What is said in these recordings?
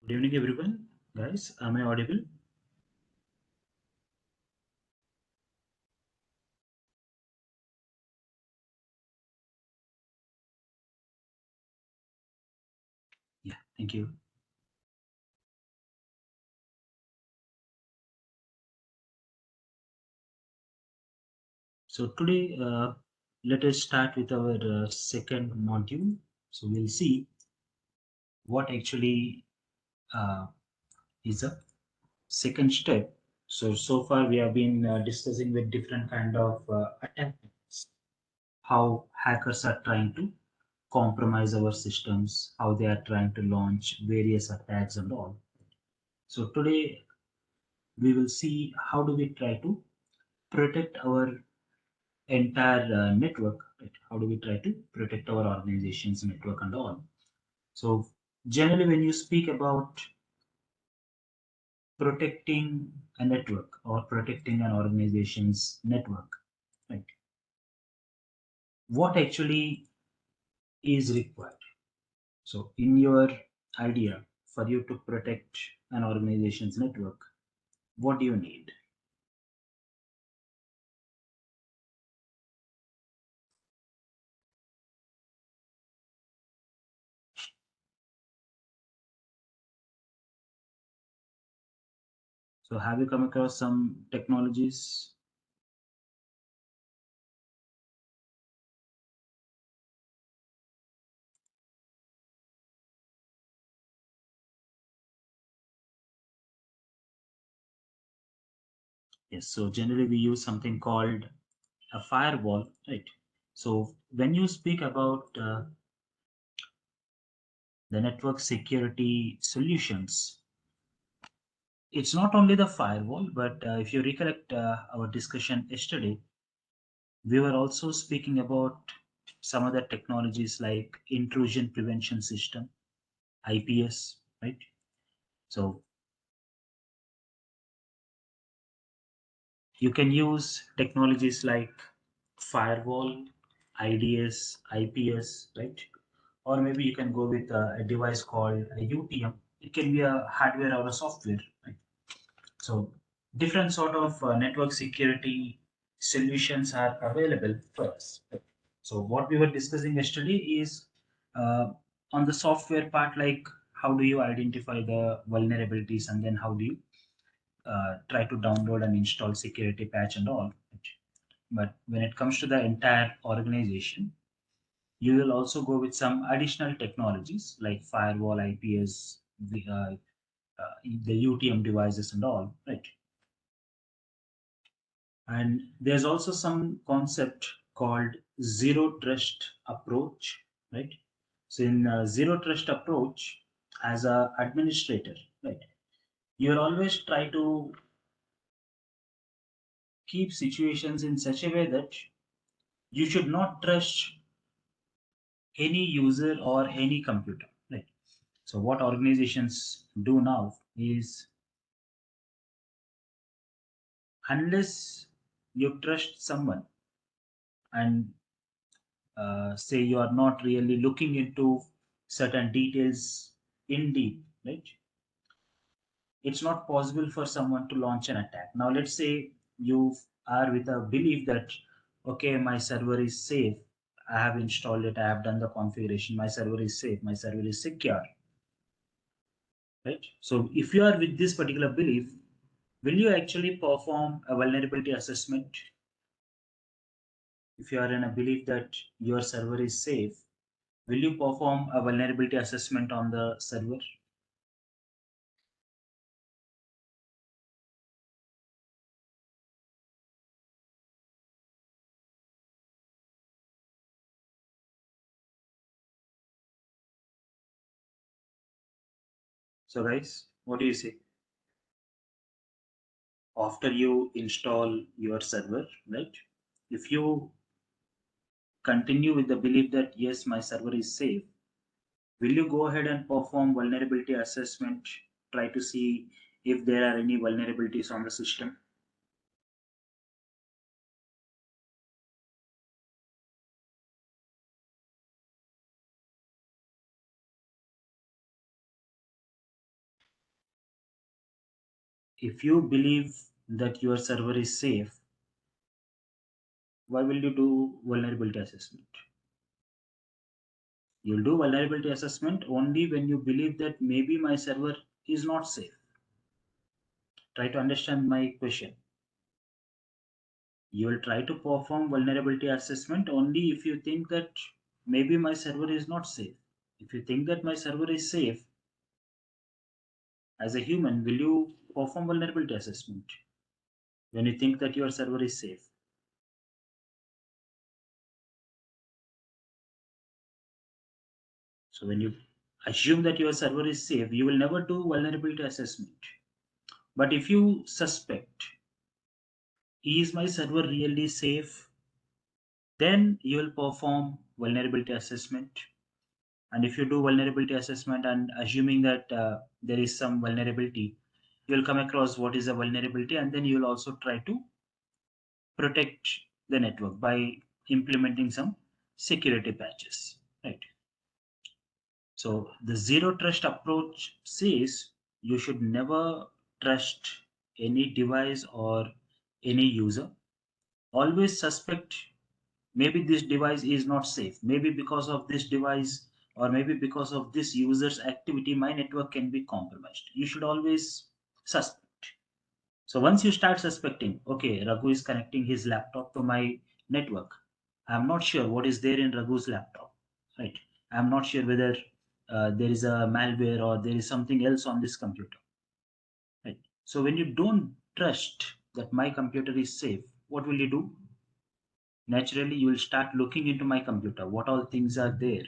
Good evening, everyone. Guys, am I audible? Yeah, thank you. So today, let us start with our second module. So we'll see what actually uh, is a second step. So far we have been discussing with different kind of attacks, how hackers are trying to compromise our systems, how they are trying to launch various attacks and all. So today we will see how do we try to protect our entire network, right? How do we try to protect our organization's network and all? So generally, when you speak about protecting a network or protecting an organization's network, right? What actually is required? So in your idea, for you to protect an organization's network, what do you need? So have you come across some technologies? Yes. So generally, we use something called a firewall, right? So when you speak about the network security solutions, it's not only the firewall, but if you recollect our discussion yesterday, we were also speaking about some other technologies like intrusion prevention system, IPS, right? So you can use technologies like firewall, IDS, IPS, right? Or maybe you can go with a device called a UTM. It can be a hardware or a software, right? So different sort of network security solutions are available for us. So what we were discussing yesterday is uh, on the software part, like how do you identify the vulnerabilities and then how do you try to download and install security patch and all. But when it comes to the entire organization, you will also go with some additional technologies like firewall, IPS, the UTM devices and all, right? And there's also some concept called zero trust approach, right? So in zero trust approach, as a administrator, right, you'll always try to keep situations in such a way that you should not trust any user or any computer, right? So what organizations do now is unless you trust someone and say you are not really looking into certain details in deep, right? It's not possible for someone to launch an attack. Now, let's say you are with a belief that, okay, my server is safe. I have installed it. I have done the configuration. My server is safe. My server is secure, right? So if you are with this particular belief, will you actually perform a vulnerability assessment? If you are in a belief that your server is safe, will you perform a vulnerability assessment on the server? So, guys, what do you say? After you install your server, right? If you continue with the belief that yes, my server is safe, will you go ahead and perform vulnerability assessment, try to see if there are any vulnerabilities on the system? If you believe that your server is safe, why will you do vulnerability assessment? You'll do vulnerability assessment only when you believe that maybe my server is not safe. Try to understand my question. You will try to perform vulnerability assessment only if you think that maybe my server is not safe. If you think that my server is safe, as a human, will you perform vulnerability assessment when you think that your server is safe? So when you assume that your server is safe, you will never do vulnerability assessment. But if you suspect, is my server really safe? Then you will perform vulnerability assessment. And if you do vulnerability assessment and assuming that there is some vulnerability, you will come across what is a vulnerability, and then you will also try to protect the network by implementing some security patches, right? So the zero trust approach says you should never trust any device or any user. Always suspect maybe this device is not safe. Maybe because of this device or maybe because of this user's activity, my network can be compromised. You should always suspect. So once you start suspecting, okay, Raghu is connecting his laptop to my network. I'm not sure what is there in Raghu's laptop, right? I'm not sure whether there is a malware or there is something else on this computer, right? So when you don't trust that my computer is safe, what will you do? Naturally, you will start looking into my computer. What all things are there?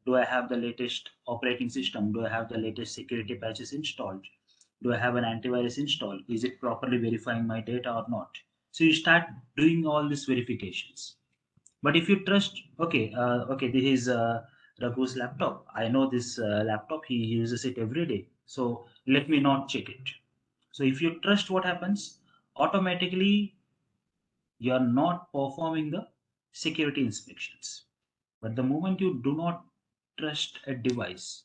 Do I have the latest operating system? Do I have the latest security patches installed? Do I have an antivirus installed? Is it properly verifying my data or not? So you start doing all these verifications. But if you trust, okay, okay, this is Raghu's laptop. I know this laptop. He uses it every day. So let me not check it. So if you trust, what happens? Automatically, you are not performing the security inspections. But the moment you do not trust a device,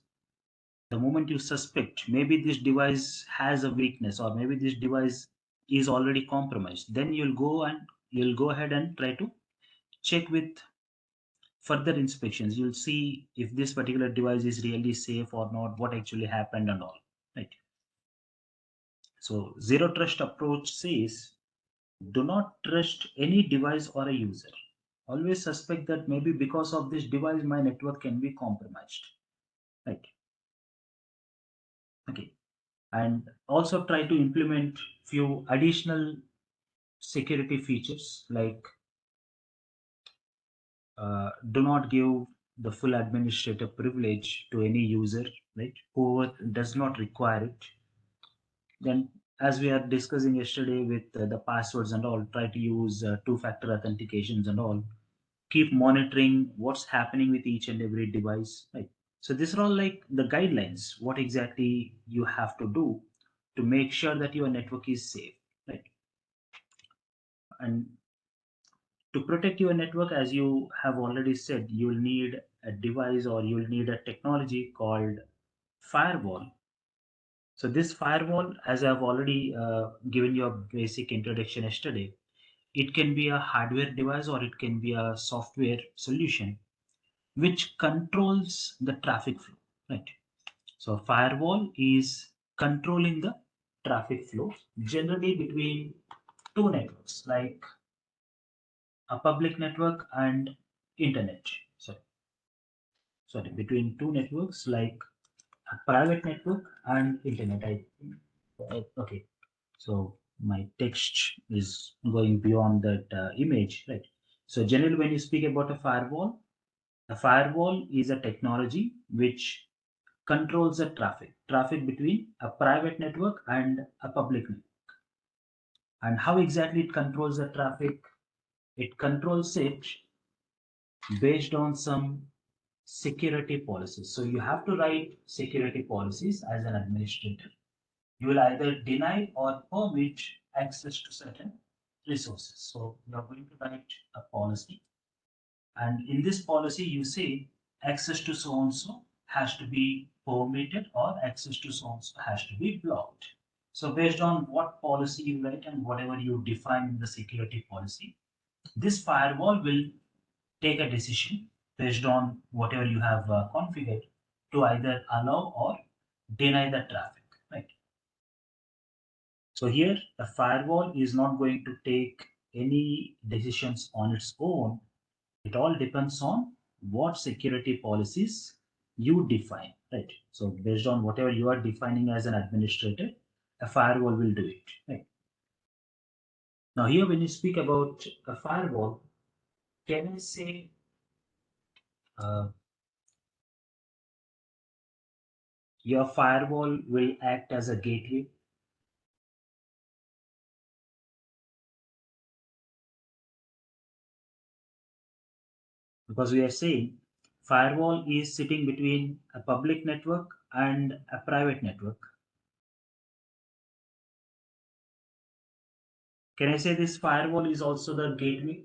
the moment you suspect maybe this device has a weakness or maybe this device is already compromised, then you'll go ahead and try to check with further inspections. You'll see if this particular device is really safe or not, what actually happened and all. Right. So zero trust approach says do not trust any device or a user. Always suspect that maybe because of this device my network can be compromised. Right. Okay. And also try to implement few additional security features like do not give the full administrative privilege to any user, right? Whoever does not require it. Then, as we are discussing yesterday with the passwords and all, try to use two-factor authentications and all. Keep monitoring what's happening with each and every device, right? So these are all like the guidelines, what exactly you have to do to make sure that your network is safe, right? And to protect your network, as you have already said, you'll need a device or you'll need a technology called firewall. So this firewall, as I've already given you a basic introduction yesterday, it can be a hardware device or it can be a software solution which controls the traffic flow, right? So firewall is controlling the traffic flow generally between two networks like a public network and internet. Sorry, between two networks like a private network and internet. Okay, so my text is going beyond that image, right? So generally, when you speak about a firewall is a technology which controls the traffic between a private network and a public network. And how exactly it controls the traffic? It controls it based on some security policies. So you have to write security policies as an administrator. You will either deny or permit access to certain resources. So you are going to write a policy. And in this policy, you say access to so and so has to be permitted or access to so and so has to be blocked. So based on what policy you write and whatever you define in the security policy, this firewall will take a decision based on whatever you have configured to either allow or deny the traffic, right? So here the firewall is not going to take any decisions on its own. It all depends on what security policies you define, right? So based on whatever you are defining as an administrator, a firewall will do it, right? Now here when you speak about a firewall, can I say uh, your firewall will act as a gateway? Because we are saying firewall is sitting between a public network and a private network. Can I say this firewall is also the gateway?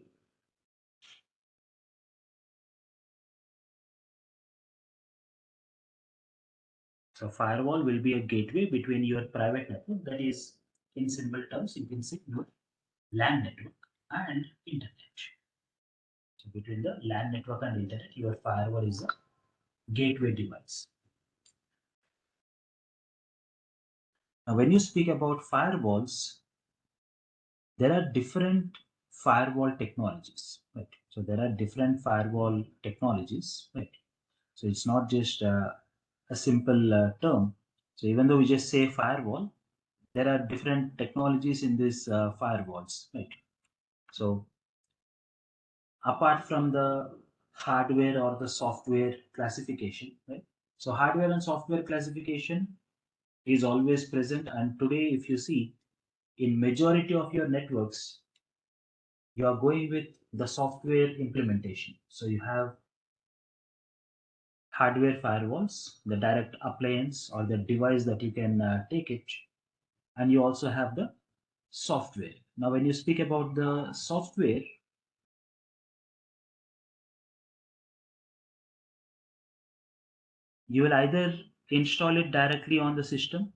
So firewall will be a gateway between your private network, that is, in simple terms, you can say your LAN network and internet. So between the LAN network and internet, your firewall is a gateway device. Now, when you speak about firewalls, there are different firewall technologies, right? So there are different firewall technologies, right? So it's not just a simple term. So even though we just say firewall, there are different technologies in these firewalls, right? So apart from the hardware or the software classification, right? So hardware and software classification is always present. And today, if you see in majority of your networks, you are going with the software implementation. So you have hardware firewalls, the direct appliance or the device that you can take it, and you also have the software. Now, when you speak about the software, you will either install it directly on the system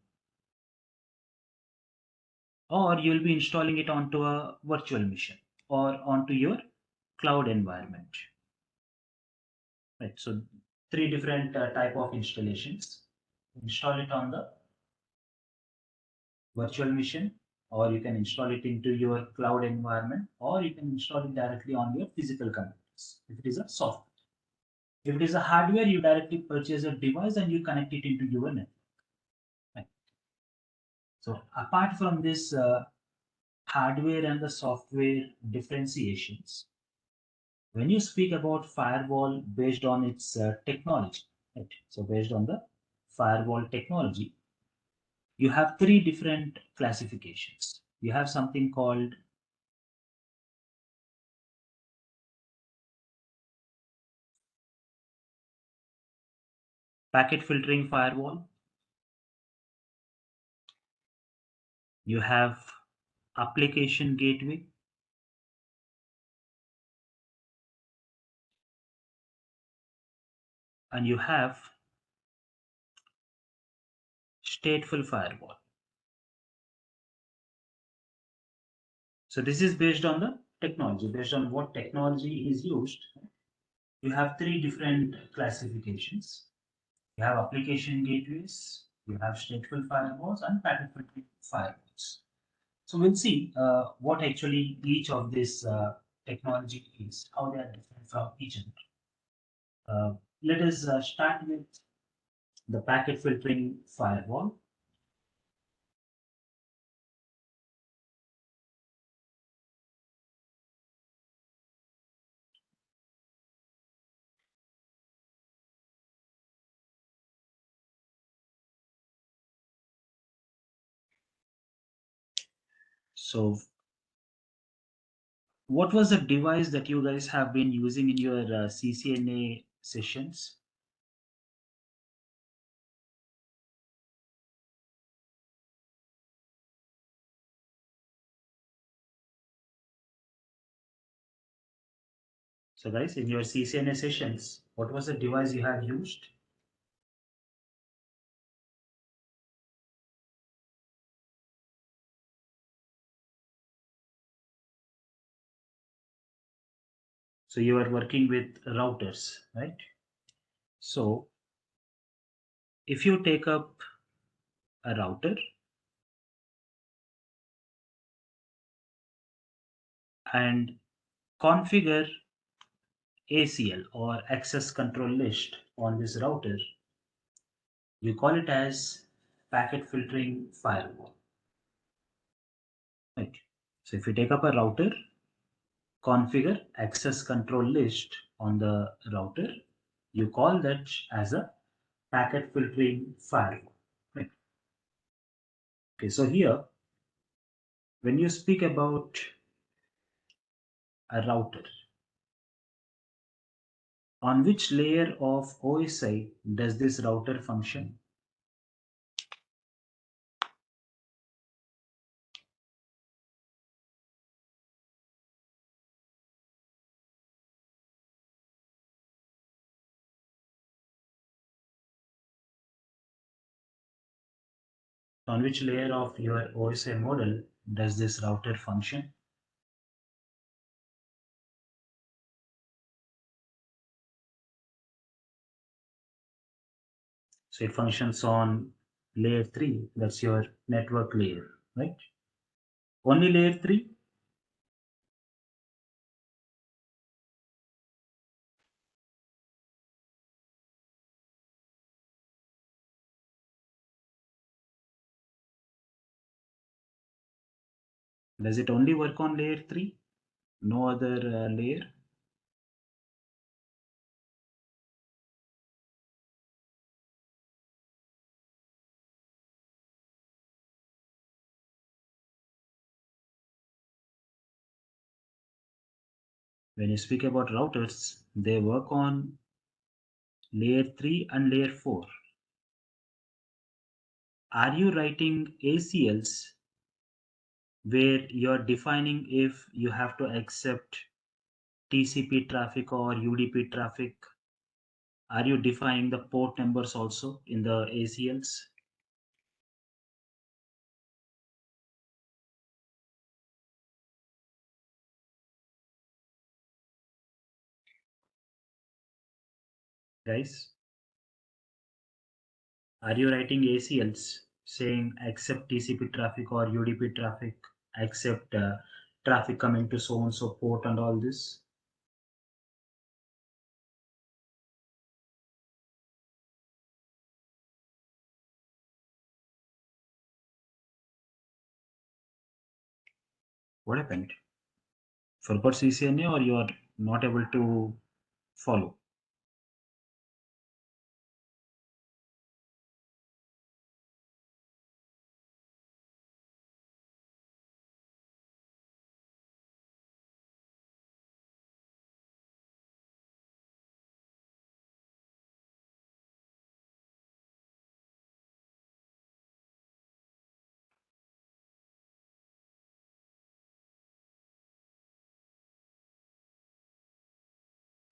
or you will be installing it onto a virtual machine or onto your cloud environment, right? So three different type of installations. Install it on the virtual machine, or you can install it into your cloud environment, or you can install it directly on your physical computers if it is a software. If it is a hardware, you directly purchase a device and you connect it into your network, right? So apart from this hardware and the software differentiations, when you speak about firewall based on its technology, right? So based on the firewall technology, you have three different classifications. You have something called packet filtering firewall, you have application gateway, and you have stateful firewall. So this is based on the technology, based on what technology is used. You have three different classifications. You have application gateways, you have stateful firewalls, and packet filtering firewalls. So we'll see what actually each of this technology is, how they are different from each other. Let us start with the packet filtering firewall. So what was the device that you guys have been using in your CCNA sessions? So guys, in your CCNA sessions, what was the device you have used? So you are working with routers, right? So if you take up a router and configure ACL or access control list on this router, you call it as packet filtering firewall, right? So if you take up a router, configure access control list on the router, you call that as a packet filtering firewall, right? Okay, so here, when you speak about a router, on which layer of OSI does this router function? On which layer of your OSI model does this router function? So it functions on layer 3, that's your network layer, right? Only layer 3? Does it only work on layer 3? No other layer? When you speak about routers, they work on layer 3 and layer 4. Are you writing ACLs where you're defining if you have to accept TCP traffic or UDP traffic? Are you defining the port numbers also in the ACLs? Guys, are you writing ACLs saying accept TCP traffic or UDP traffic, accept traffic coming to so and so port and all this? What happened? Forgot CCNA or you are not able to follow?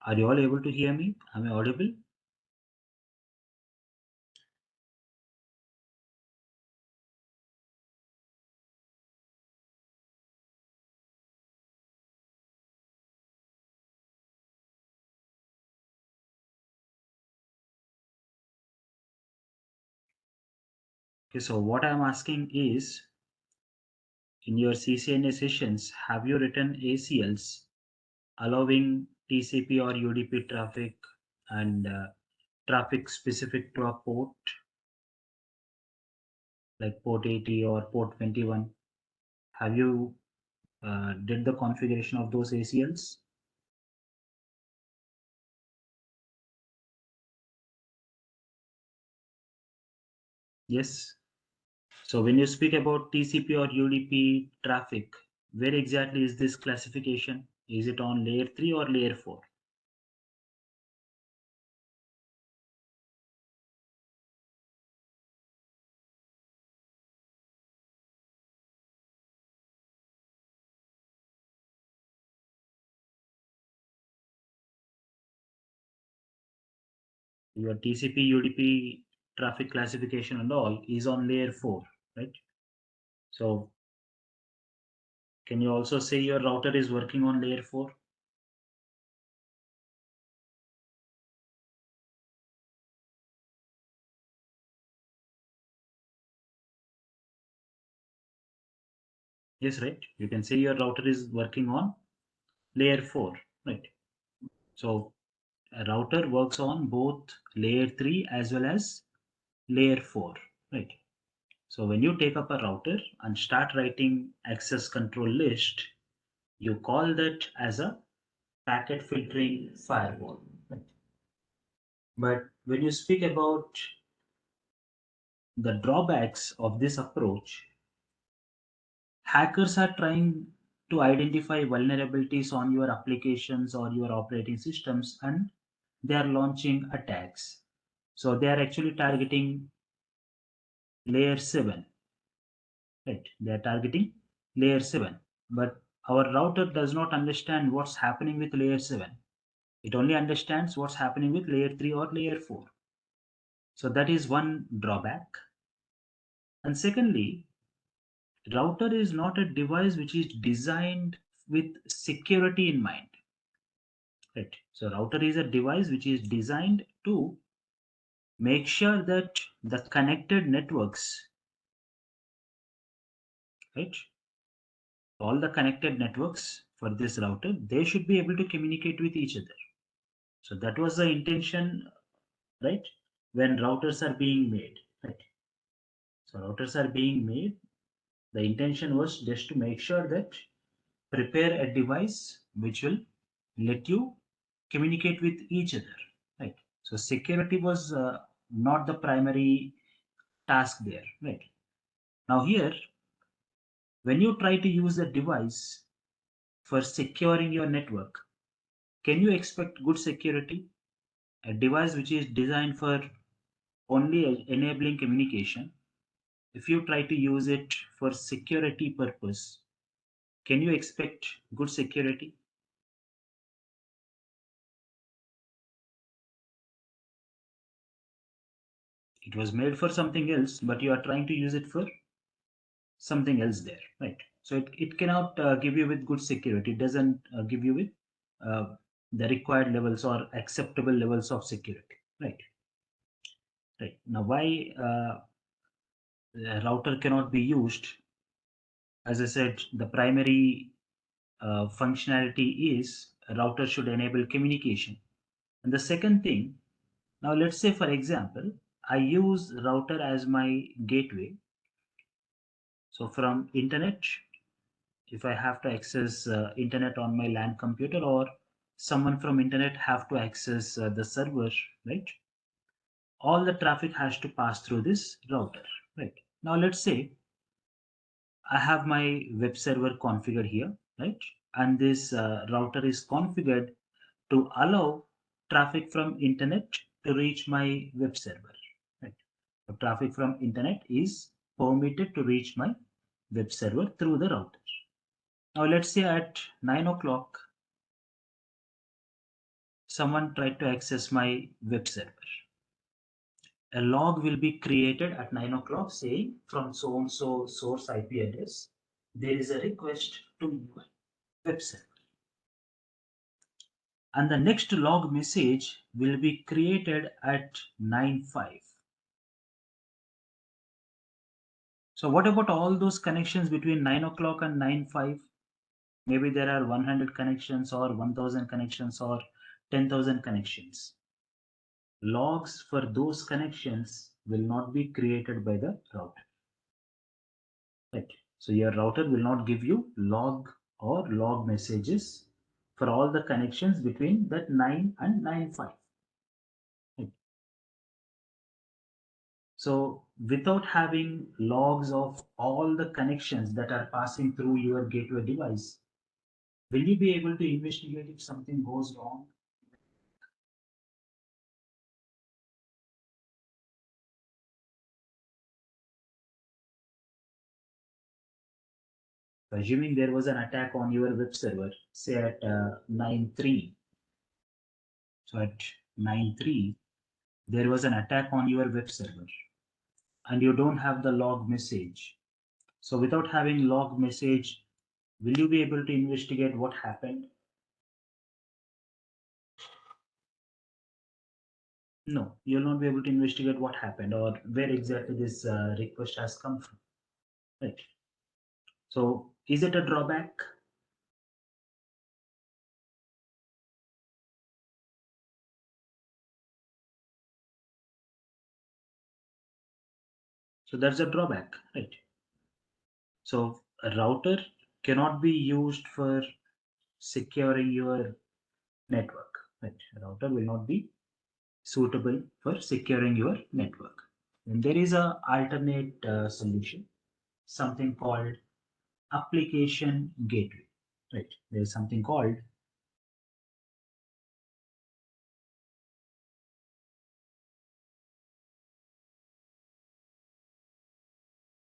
Are you all able to hear me? Am I audible? Okay, so what I'm asking is, in your CCNA sessions, have you written ACLs allowing TCP or UDP traffic and traffic specific to a port like port 80 or port 21? Have you did the configuration of those ACLs? Yes. So when you speak about TCP or UDP traffic, where exactly is this classification? Is it on layer 3 or layer 4? Your TCP UDP traffic classification and all is on layer 4, right? So can you also say your router is working on layer 4? Yes, right. You can say your router is working on layer 4, right? So a router works on both layer 3 as well as layer 4, right? So when you take up a router and start writing access control list, you call that as a packet filtering firewall, right? But when you speak about the drawbacks of this approach, hackers are trying to identify vulnerabilities on your applications or your operating systems, and they are launching attacks. So they are actually targeting layer 7, right? They are targeting layer 7. But our router does not understand what's happening with layer 7. It only understands what's happening with layer 3 or layer 4. So that is one drawback. And secondly, router is not a device which is designed with security in mind. Right. So router is a device which is designed to make sure that the connected networks, right? All the connected networks for this router, they should be able to communicate with each other. So that was the intention, right? When routers are being made, right? So routers are being made. The intention was just to make sure that prepare a device which will let you communicate with each other, right? So security was not the primary task there, right? Now here, when you try to use a device for securing your network, can you expect good security? A device which is designed for only enabling communication, if you try to use it for security purpose, can you expect good security? It was made for something else, but you are trying to use it for something else there, right? So it cannot give you with good security. It doesn't give you with uh, the required levels or acceptable levels of security, right? Right. Now, why a router cannot be used? As I said, the primary functionality is a router should enable communication. And the second thing, now let's say for example, I use router as my gateway. So from internet, if I have to access internet on my LAN computer, or someone from internet have to access the server, right? All the traffic has to pass through this router, right? Now let's say I have my web server configured here, right? And this router is configured to allow traffic from internet to reach my web server, right? So traffic from internet is permitted to reach my web server through the router. Now let's say at 9 o'clock, someone tried to access my web server. A log will be created at 9 o'clock saying from so and so source IP address, there is a request to your web server. And the next log message will be created at 9:05. So what about all those connections between 9 o'clock and 9:05? Maybe there are 100 connections or 1000 connections or 10,000 connections. Logs for those connections will not be created by the router. Right. So your router will not give you log or log messages for all the connections between that 9 and 9:05. Right. So without having logs of all the connections that are passing through your gateway device, will you be able to investigate if something goes wrong? Assuming there was an attack on your web server, say at 9:03. So at 9:03, there was an attack on your web server and you don't have the log message. So without having log message, will you be able to investigate what happened? No, you'll not be able to investigate what happened or where exactly this request has come from. Right. So Is it a drawback? So that's a drawback, right? So a router cannot be used for securing your network, right? A router will not be suitable for securing your network. And there is a alternate solution, something called application gateway, right? There is something called,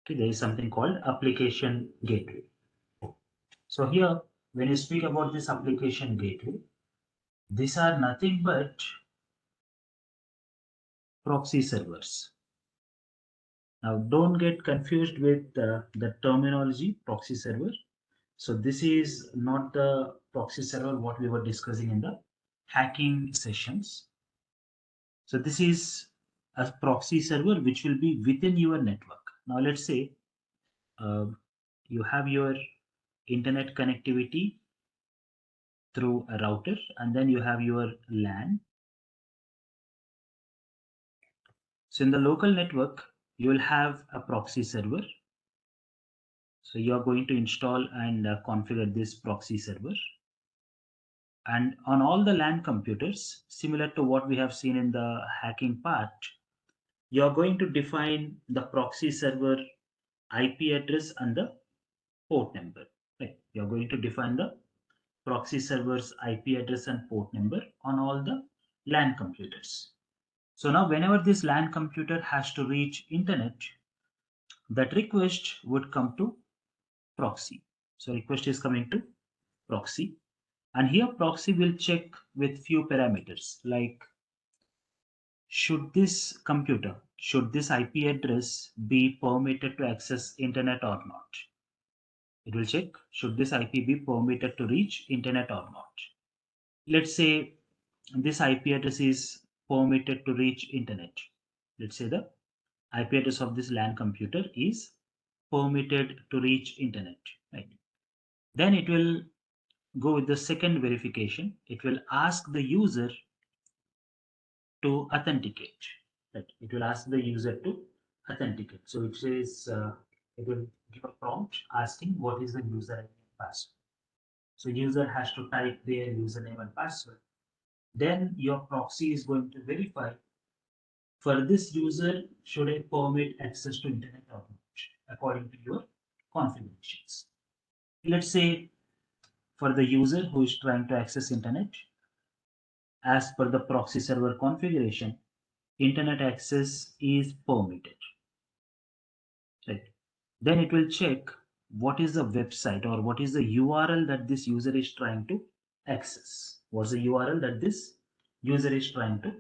okay, there is something called application gateway. So here, when you speak about this application gateway, these are nothing but proxy servers. Now, don't get confused with the terminology proxy server. So this is not the proxy server what we were discussing in the hacking sessions. So this is a proxy server which will be within your network. Now let's say uh, you have your internet connectivity through a router, and then you have your LAN. So in the local network, you will have a proxy server. So you are going to install and configure this proxy server. And on all the LAN computers, similar to what we have seen in the hacking part, you are going to define the proxy server IP address and the port number. Right? You are going to define the proxy server's IP address and port number on all the LAN computers. So now whenever this LAN computer has to reach internet, that request would come to proxy. So request is coming to proxy. And here proxy will check with few parameters like should this IP address be permitted to access internet or not? It will check should this IP be permitted to reach internet or not. Let's say this IP address is permitted to reach internet. Let's say the IP address of this LAN computer is permitted to reach internet, right? Then it will go with the second verification. It will ask the user to authenticate. Right? It will ask the user to authenticate. So it says it will give a prompt asking what is the username and password. So user has to type their username and password. Then your proxy is going to verify for this user should I permit access to internet or not according to your configurations. Let's say for the user who is trying to access internet, as per the proxy server configuration, internet access is permitted, right? Then it will check what is the website or what is the URL that this user is trying to access. What's the URL that this user is trying to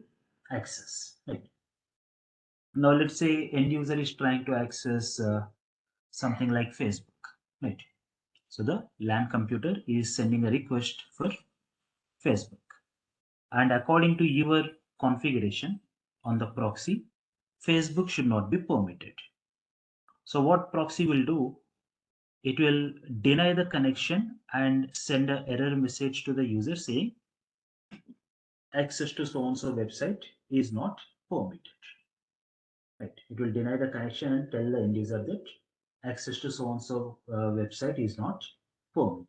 access, right? Now let's say end user is trying to access something like Facebook, right? So the LAN computer is sending a request for Facebook. And according to your configuration on the proxy, Facebook should not be permitted. So what proxy will do, it will deny the connection and send an error message to the user saying access to so and so website is not permitted. Right? It will deny the connection and tell the end user that access to so and so website is not permitted.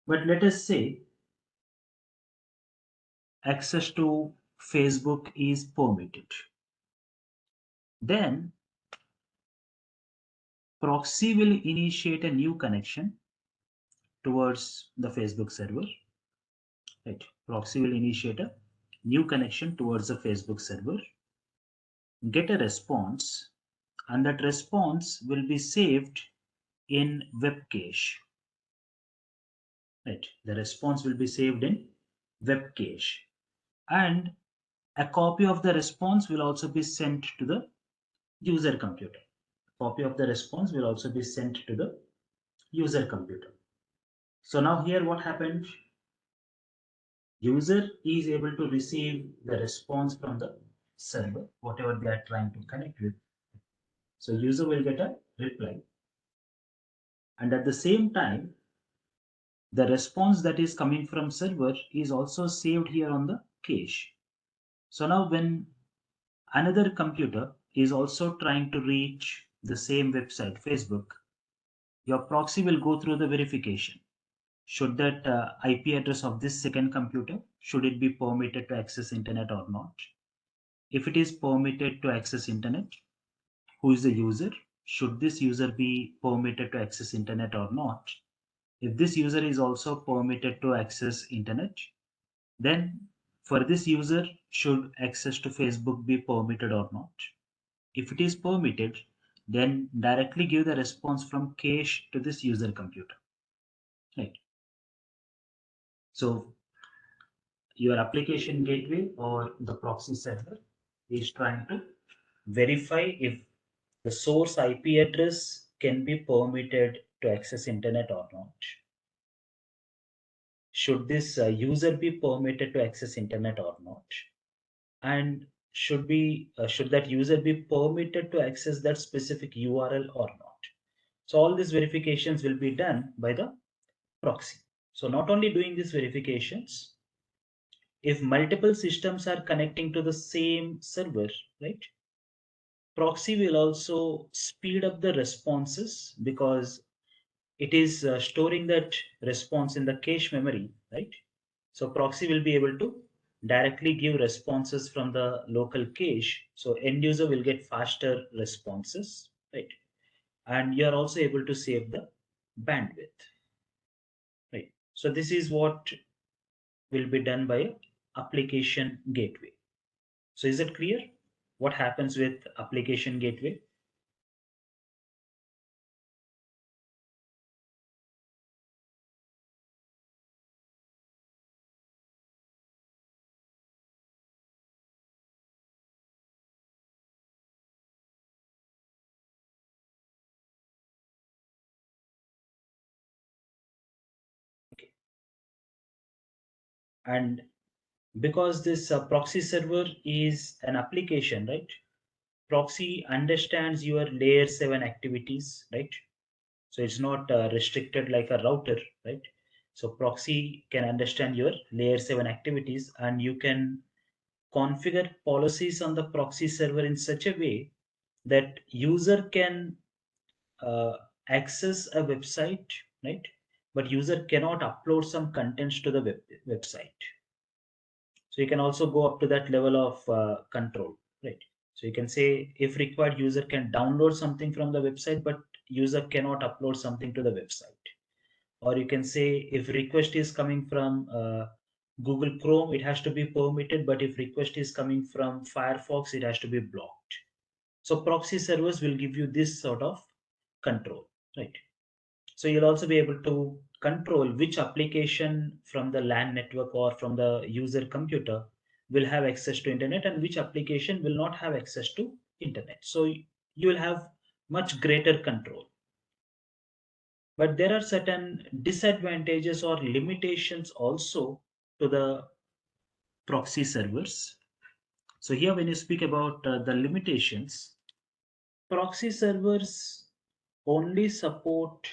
But let us say access to Facebook is permitted. Then proxy will initiate a new connection towards the Facebook server. Right? Proxy will initiate a new connection towards the Facebook server, get a response, and that response will be saved in web cache. Right? The response will be saved in web cache, and a copy of the response will also be sent to the user computer. A copy of the response will also be sent to the user computer. So now here what happened? User is able to receive the response from the server, whatever they are trying to connect with. So user will get a reply. And at the same time, the response that is coming from server is also saved here on the cache. So now when another computer is also trying to reach the same website, Facebook, your proxy will go through the verification. Should that IP address of this second computer, should it be permitted to access internet or not? If it is permitted to access internet, who is the user? Should this user be permitted to access internet or not? If this user is also permitted to access internet, then for this user, should access to Facebook be permitted or not? If it is permitted, then directly give the response from cache to this user computer. Right. So your application gateway or the proxy server is trying to verify if the source IP address can be permitted to access internet or not. Should this user be permitted to access internet or not? And should that user be permitted to access that specific URL or not? So all these verifications will be done by the proxy. So not only doing these verifications, if multiple systems are connecting to the same server, right? Proxy will also speed up the responses because it is storing that response in the cache memory, right? So proxy will be able to directly give responses from the local cache. So end user will get faster responses, right? And you are also able to save the bandwidth, right? So this is what will be done by a application gateway. So is it clear what happens with application gateway? Okay. And because this proxy server is an application, right? Proxy understands your layer 7 activities, right? So it's not restricted like a router, right? So proxy can understand your layer 7 activities, and you can configure policies on the proxy server in such a way that user can uh, access a website, right? But user cannot upload some contents to the website. So you can also go up to that level of control, right? So you can say if required, user can download something from the website, but user cannot upload something to the website. Or you can say if request is coming from Google Chrome, it has to be permitted, but if request is coming from Firefox, it has to be blocked. So proxy servers will give you this sort of control, right? So you'll also be able to control which application from the LAN network or from the user computer will have access to internet and which application will not have access to internet. So you will have much greater control. But there are certain disadvantages or limitations also to the proxy servers. So here when you speak about the limitations, proxy servers only support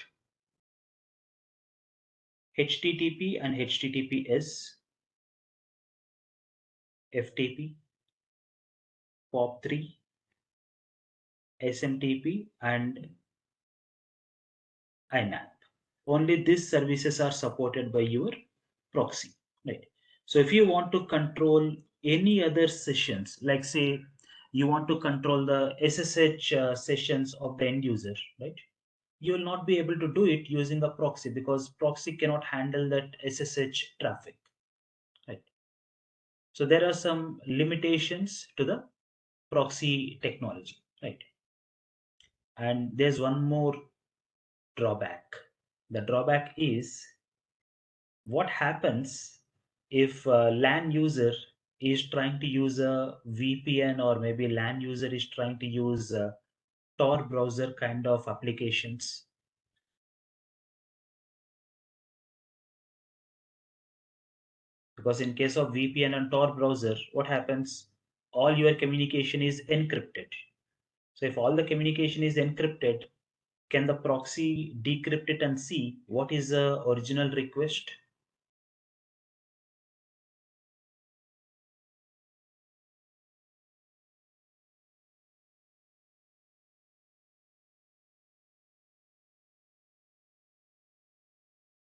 HTTP and HTTPS, FTP, POP3, SMTP, and INAP. Only these services are supported by your proxy, right? So if you want to control any other sessions, like say you want to control the SSH sessions of the end user, right? You will not be able to do it using a proxy because proxy cannot handle that SSH traffic, right? So there are some limitations to the proxy technology, right? And there's one more drawback. The drawback is what happens if a LAN user is trying to use a VPN, or maybe LAN user is trying to use a Tor browser kind of applications. Because in case of VPN and Tor browser, what happens? All your communication is encrypted. So if all the communication is encrypted, can the proxy decrypt it and see what is the original request?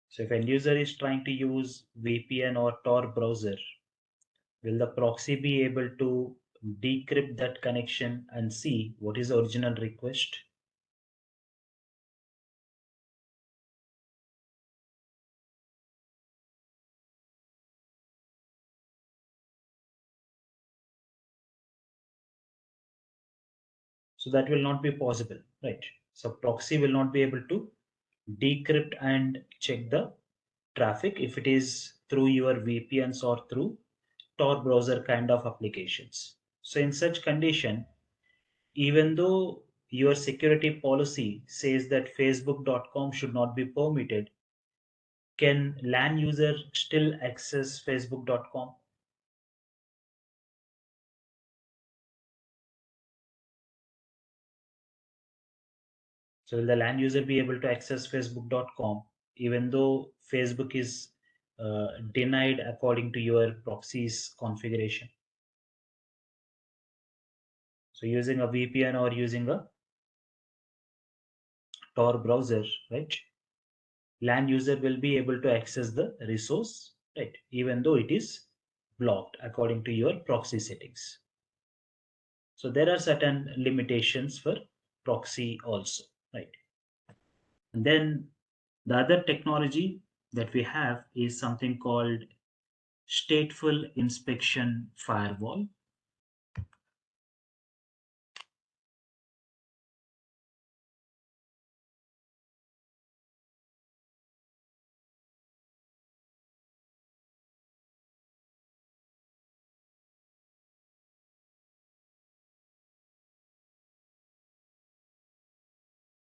So if end user is trying to use VPN or Tor browser, will the proxy be able to decrypt that connection and see what is the original request? So that will not be possible, right? So proxy will not be able to decrypt and check the traffic if it is through your VPNs or through Tor browser kind of applications. So in such condition, even though your security policy says that facebook.com should not be permitted, can LAN user still access facebook.com? So will the LAN user be able to access facebook.com even though Facebook is denied according to your proxy's configuration? So using a VPN or using a Tor browser, right? LAN user will be able to access the resource, right? Even though it is blocked according to your proxy settings. So there are certain limitations for proxy also, right? And then the other technology that we have is something called stateful inspection firewall.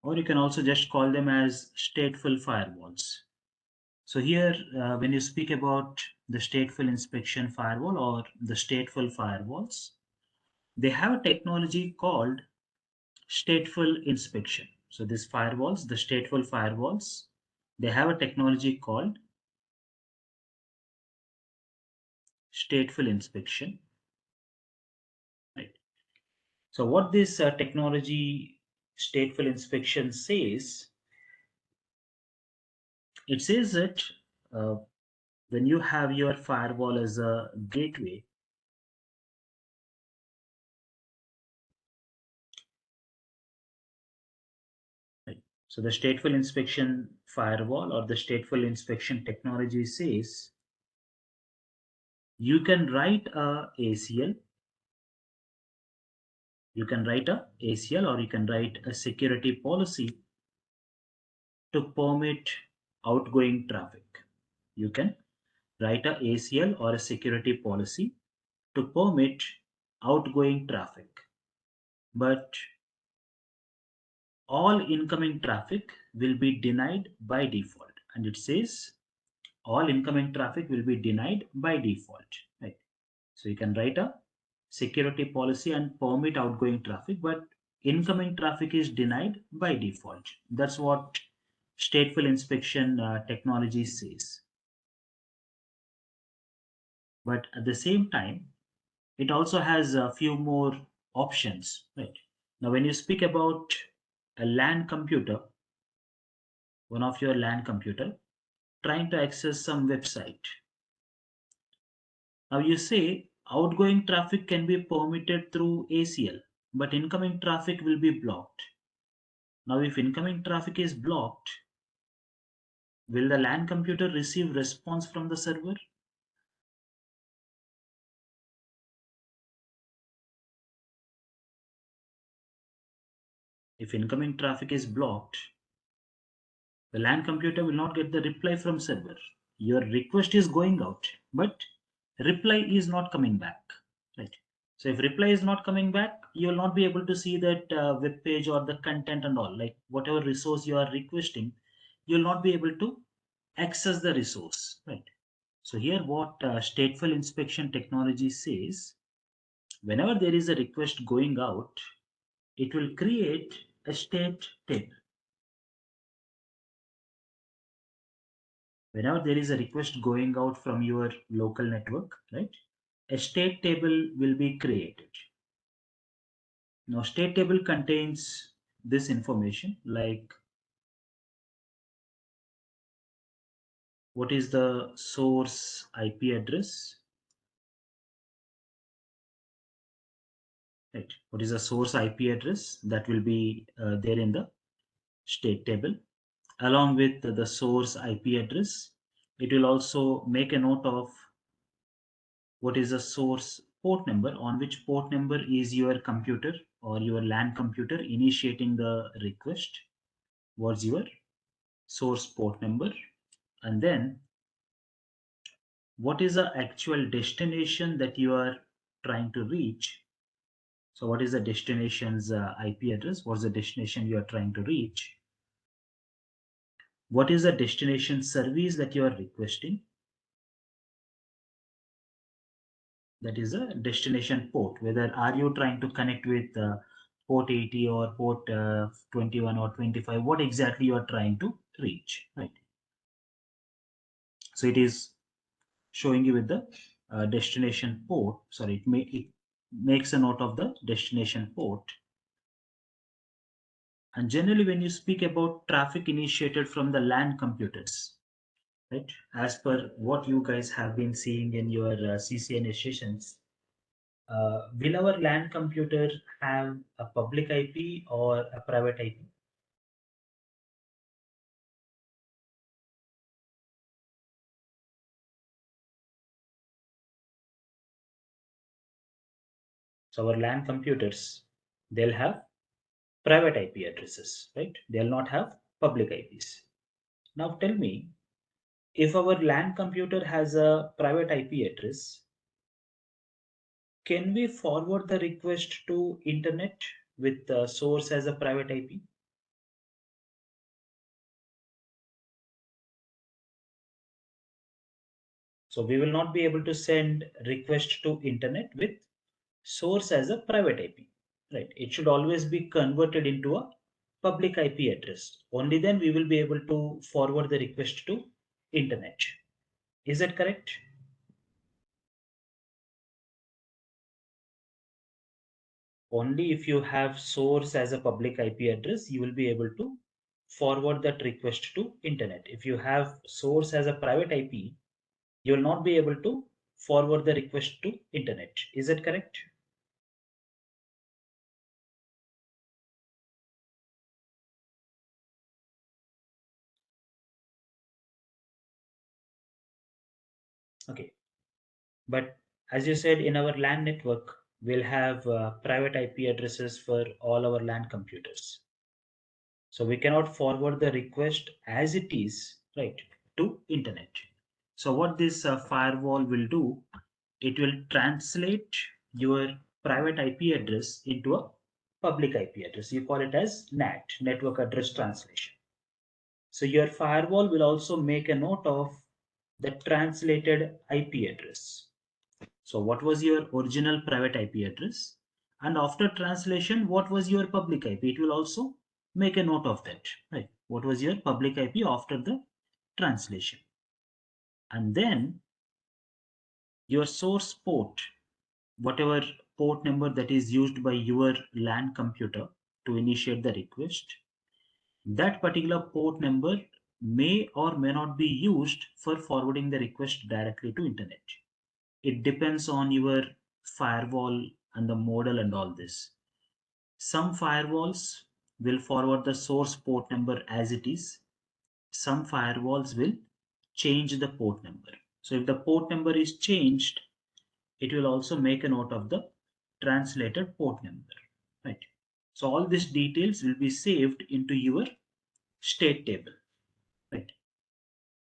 Or you can also just call them as stateful firewalls. So here, when you speak about the stateful inspection firewall or the stateful firewalls, they have a technology called stateful inspection. So these firewalls, the stateful firewalls, they have a technology called stateful inspection. Right. So what this technology stateful inspection says, it says that uh, when you have your firewall as a gateway, right? So the stateful inspection firewall or the stateful inspection technology says you can write a ACL, you can write a ACL or you can write a security policy to permit outgoing traffic. You can write a ACL or a security policy to permit outgoing traffic. But all incoming traffic will be denied by default. And it says all incoming traffic will be denied by default. Right. So you can write a security policy and permit outgoing traffic, but incoming traffic is denied by default. That's what stateful inspection technology says. But at the same time, it also has a few more options, right? Now, when you speak about a LAN computer, one of your LAN computer trying to access some website, now you say outgoing traffic can be permitted through ACL, but incoming traffic will be blocked. Now, if incoming traffic is blocked, will the LAN computer receive response from the server? If incoming traffic is blocked, the LAN computer will not get the reply from server. Your request is going out, but reply is not coming back, right? So if reply is not coming back, you will not be able to see that web page or the content and all, like whatever resource you are requesting, you will not be able to access the resource, right? So here what stateful inspection technology says, whenever there is a request going out, it will create a state table. Whenever there is a request going out from your local network, right, a state table will be created. Now, state table contains this information like what is the source IP address, right? What is the source IP address that will be there in the state table, along with the source IP address. It will also make a note of what is the source port number, on which port number is your computer or your LAN computer initiating the request. What's your source port number? And then what is the actual destination that you are trying to reach? So what is the destination's IP address? What's the destination you are trying to reach? What is the destination service that you are requesting? That is a destination port. Whether are you trying to connect with port 80 or port 21 or 25? What exactly you are trying to reach, right? So it is showing you with the destination port. Sorry, it makes a note of the destination port. And generally, when you speak about traffic initiated from the LAN computers, right, as per what you guys have been seeing in your CCNA sessions, will our LAN computer have a public IP or a private IP? So our LAN computers, they'll have private IP addresses, right? They'll not have public IPs. Now tell me, if our LAN computer has a private IP address, can we forward the request to internet with the source as a private IP? So we will not be able to send request to internet with source as a private IP, right? It should always be converted into a public IP address. Only then we will be able to forward the request to internet. Is that correct? Only if you have source as a public IP address, you will be able to forward that request to internet. If you have source as a private IP, you will not be able to forward the request to internet. Is that correct? Okay. But as you said, in our LAN network, we'll have private IP addresses for all our LAN computers. So we cannot forward the request as it is, right, to internet. So what this firewall will do, it will translate your private IP address into a public IP address. You call it as NAT, network address translation. So your firewall will also make a note of the translated IP address. So what was your original private IP address? And after translation, what was your public IP? It will also make a note of that, right? What was your public IP after the translation? And then your source port, whatever port number that is used by your LAN computer to initiate the request, that particular port number may or may not be used for forwarding the request directly to internet. It depends on your firewall and the model and all this. Some firewalls will forward the source port number as it is. Some firewalls will change the port number. So if the port number is changed, it will also make a note of the translated port number, right? So all these details will be saved into your state table, right?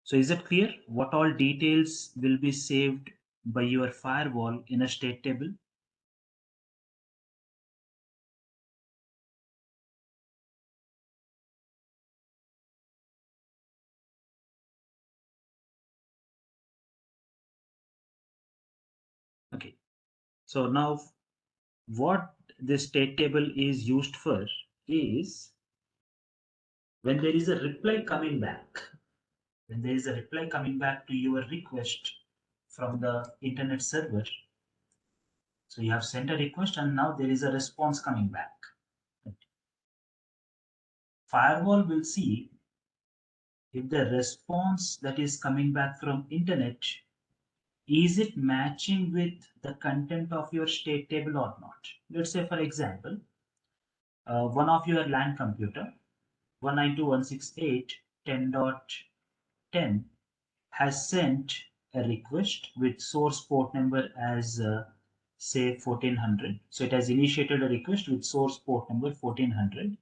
So is it clear what all details will be saved by your firewall in a state table? Okay. So now what this state table is used for is when there is a reply coming back. when there is a reply coming back to your request from the internet server. So you have sent a request and now there is a response coming back. Firewall will see if the response that is coming back from internet, is it matching with the content of your state table or not. Let's say, for example, one of your LAN computer 192.168.10.10 has sent a request with source port number as say 1400. So it has initiated a request with source port number 1400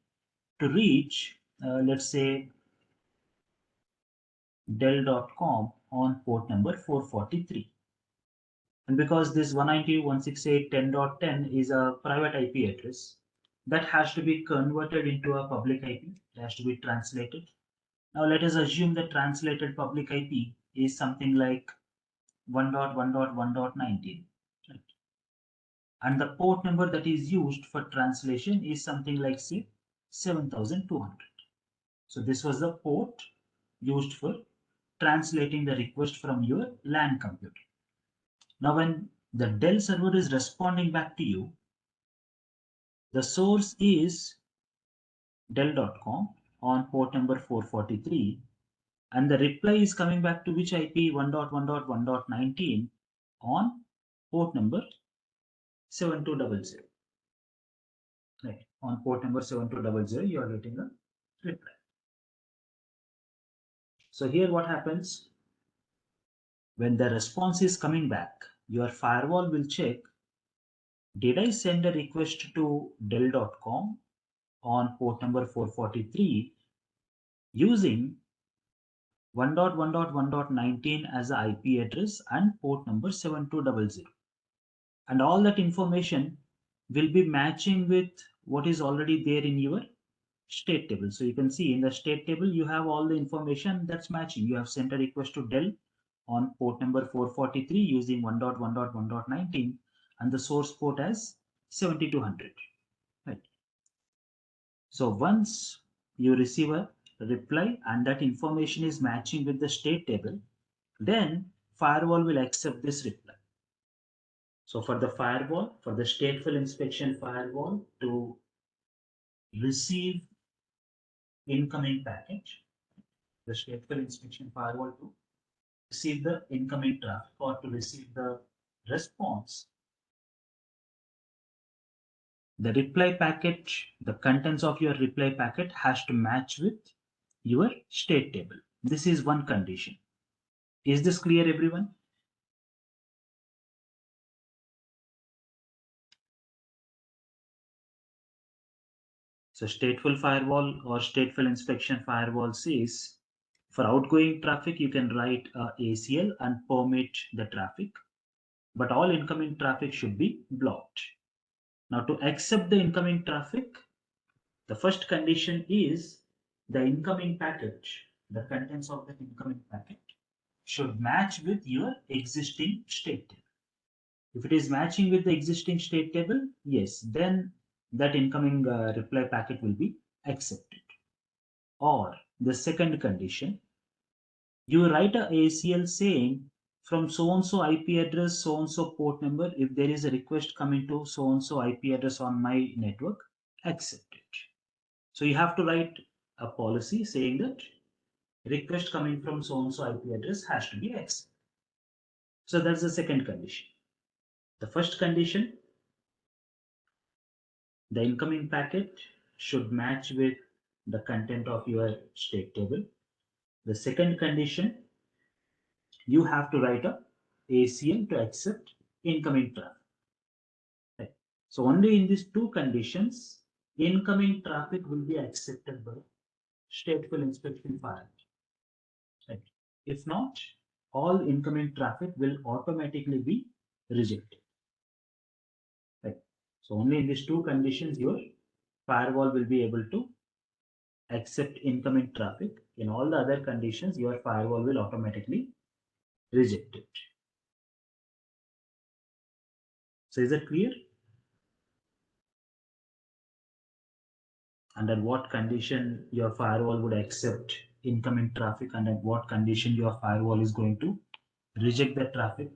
to reach, let's say, Dell.com on port number 443. And because this 192.168.10.10 is a private IP address, that has to be converted into a public IP. It has to be translated. Now let us assume the translated public IP is something like 1.1.1.19. Right? And the port number that is used for translation is something like, say, 7200. So this was the port used for translating the request from your LAN computer. Now when the Dell server is responding back to you, the source is Dell.com on port number 443, and the reply is coming back to which IP, 1.1.1.19 on port number 7200. Right. On port number 7200, you are getting a reply. So here what happens, when the response is coming back, your firewall will check, did I send a request to Dell.com on port number 443 using 1.1.1.19 as the IP address and port number 7200. And all that information will be matching with what is already there in your state table. So you can see in the state table, you have all the information that's matching. You have sent a request to Dell on port number 443 using 1.1.1.19 and the source port as 7200. Right. So once you receive a reply and that information is matching with the state table, then firewall will accept this reply. So for the firewall, for the stateful inspection firewall to receive incoming package, the stateful inspection firewall to receive the incoming traffic or to receive the response, the reply packet, the contents of your reply packet has to match with your state table. This is one condition. Is this clear, everyone? So stateful firewall or stateful inspection firewall says, for outgoing traffic, you can write ACL and permit the traffic, but all incoming traffic should be blocked. Now to accept the incoming traffic, the first condition is the incoming packet, the contents of the incoming packet should match with your existing state table. If it is matching with the existing state table, yes, then that incoming reply packet will be accepted. Or the second condition, you write a ACL saying from so and so IP address, so and so port number, if there is a request coming to so and so IP address on my network, accept it. So you have to write a policy saying that request coming from so and so IP address has to be accepted. So that's the second condition. The first condition, the incoming packet should match with the content of your state table. The second condition, you have to write a ACL to accept incoming traffic. Right. So only in these two conditions, incoming traffic will be accepted by stateful inspection file. Right. If not, all incoming traffic will automatically be rejected. Right. So only in these two conditions, your firewall will be able to accept incoming traffic. In all the other conditions, your firewall will automatically reject it. So is that clear? Under what condition your firewall would accept incoming traffic and at what condition your firewall is going to reject the traffic.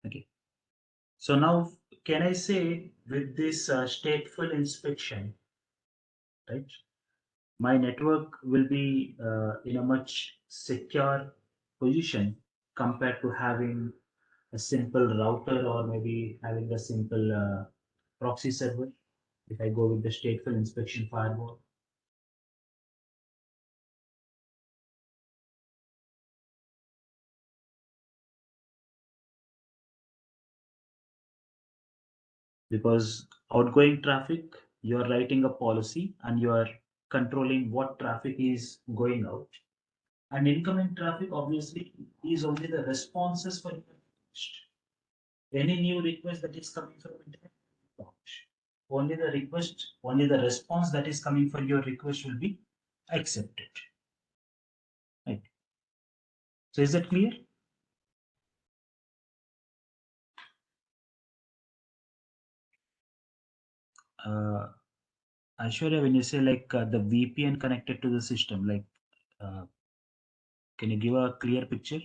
Okay. So now, can I say with this stateful inspection, right? My network will be in a much secure position compared to having a simple router or maybe having a simple proxy server if I go with the stateful inspection firewall. Because outgoing traffic, you are writing a policy and you are controlling what traffic is going out. And incoming traffic obviously is only the responses for your request. Any new request that is coming from internet, only the request, only the response that is coming for your request will be accepted. Right. So is that clear? Uh, Aishwarya, when you say like the VPN connected to the system, like uh, can you give a clear picture?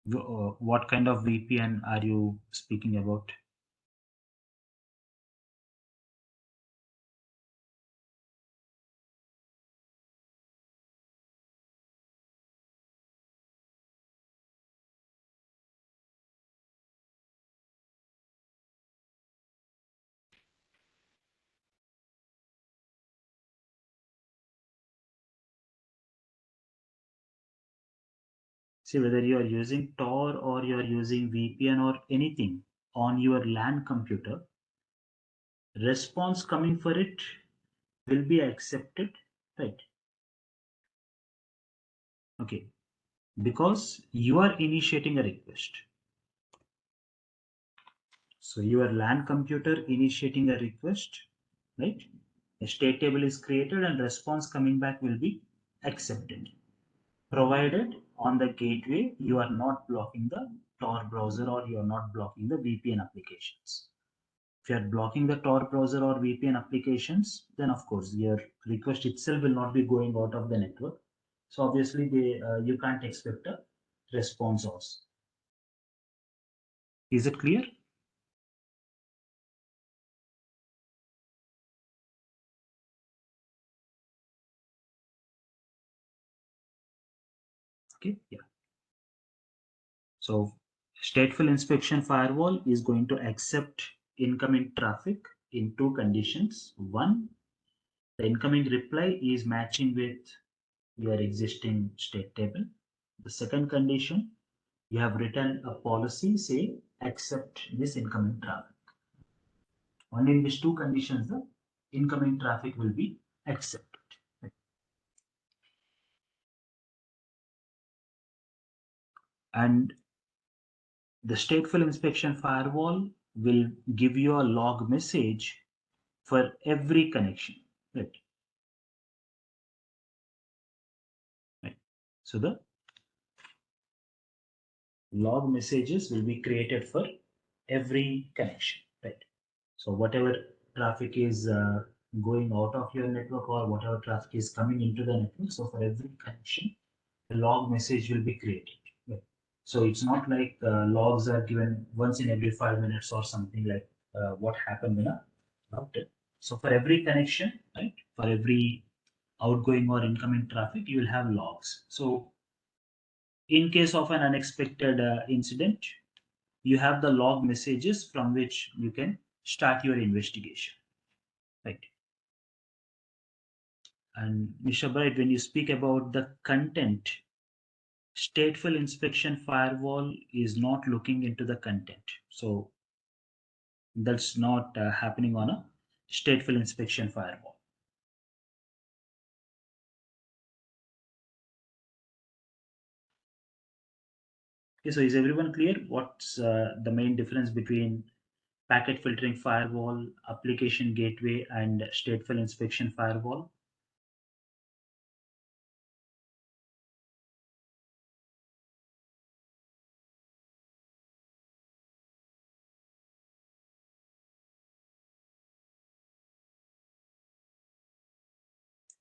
What kind of VPN are you speaking about? See, whether you are using Tor or you are using VPN or anything on your LAN computer, response coming for it will be accepted, right? Okay, because you are initiating a request. So your LAN computer initiating a request, right? A state table is created and response coming back will be accepted, provided on the gateway you are not blocking the Tor browser or you are not blocking the VPN applications. If you are blocking the Tor browser or VPN applications, then of course your request itself will not be going out of the network. So obviously you can't expect a response also. Is it clear? Okay, yeah. So stateful inspection firewall is going to accept incoming traffic in two conditions. One, the incoming reply is matching with your existing state table. The second condition, you have written a policy saying accept this incoming traffic. Only in these two conditions, the incoming traffic will be accepted. And the stateful inspection firewall will give you a log message for every connection. Right. Right. So the log messages will be created for every connection. Right. So whatever traffic is going out of your network or whatever traffic is coming into the network, so for every connection, the log message will be created. Right. So it's not like logs are given once in every 5 minutes or something like what happened in a router. So for every connection, right, for every outgoing or incoming traffic, you will have logs. So in case of an unexpected incident, you have the log messages from which you can start your investigation. Right. And Mr. Bright, when you speak about the content, stateful inspection firewall is not looking into the content. So that's not happening on a stateful inspection firewall. Okay, so is everyone clear what's the main difference between packet filtering firewall, application gateway, and stateful inspection firewall?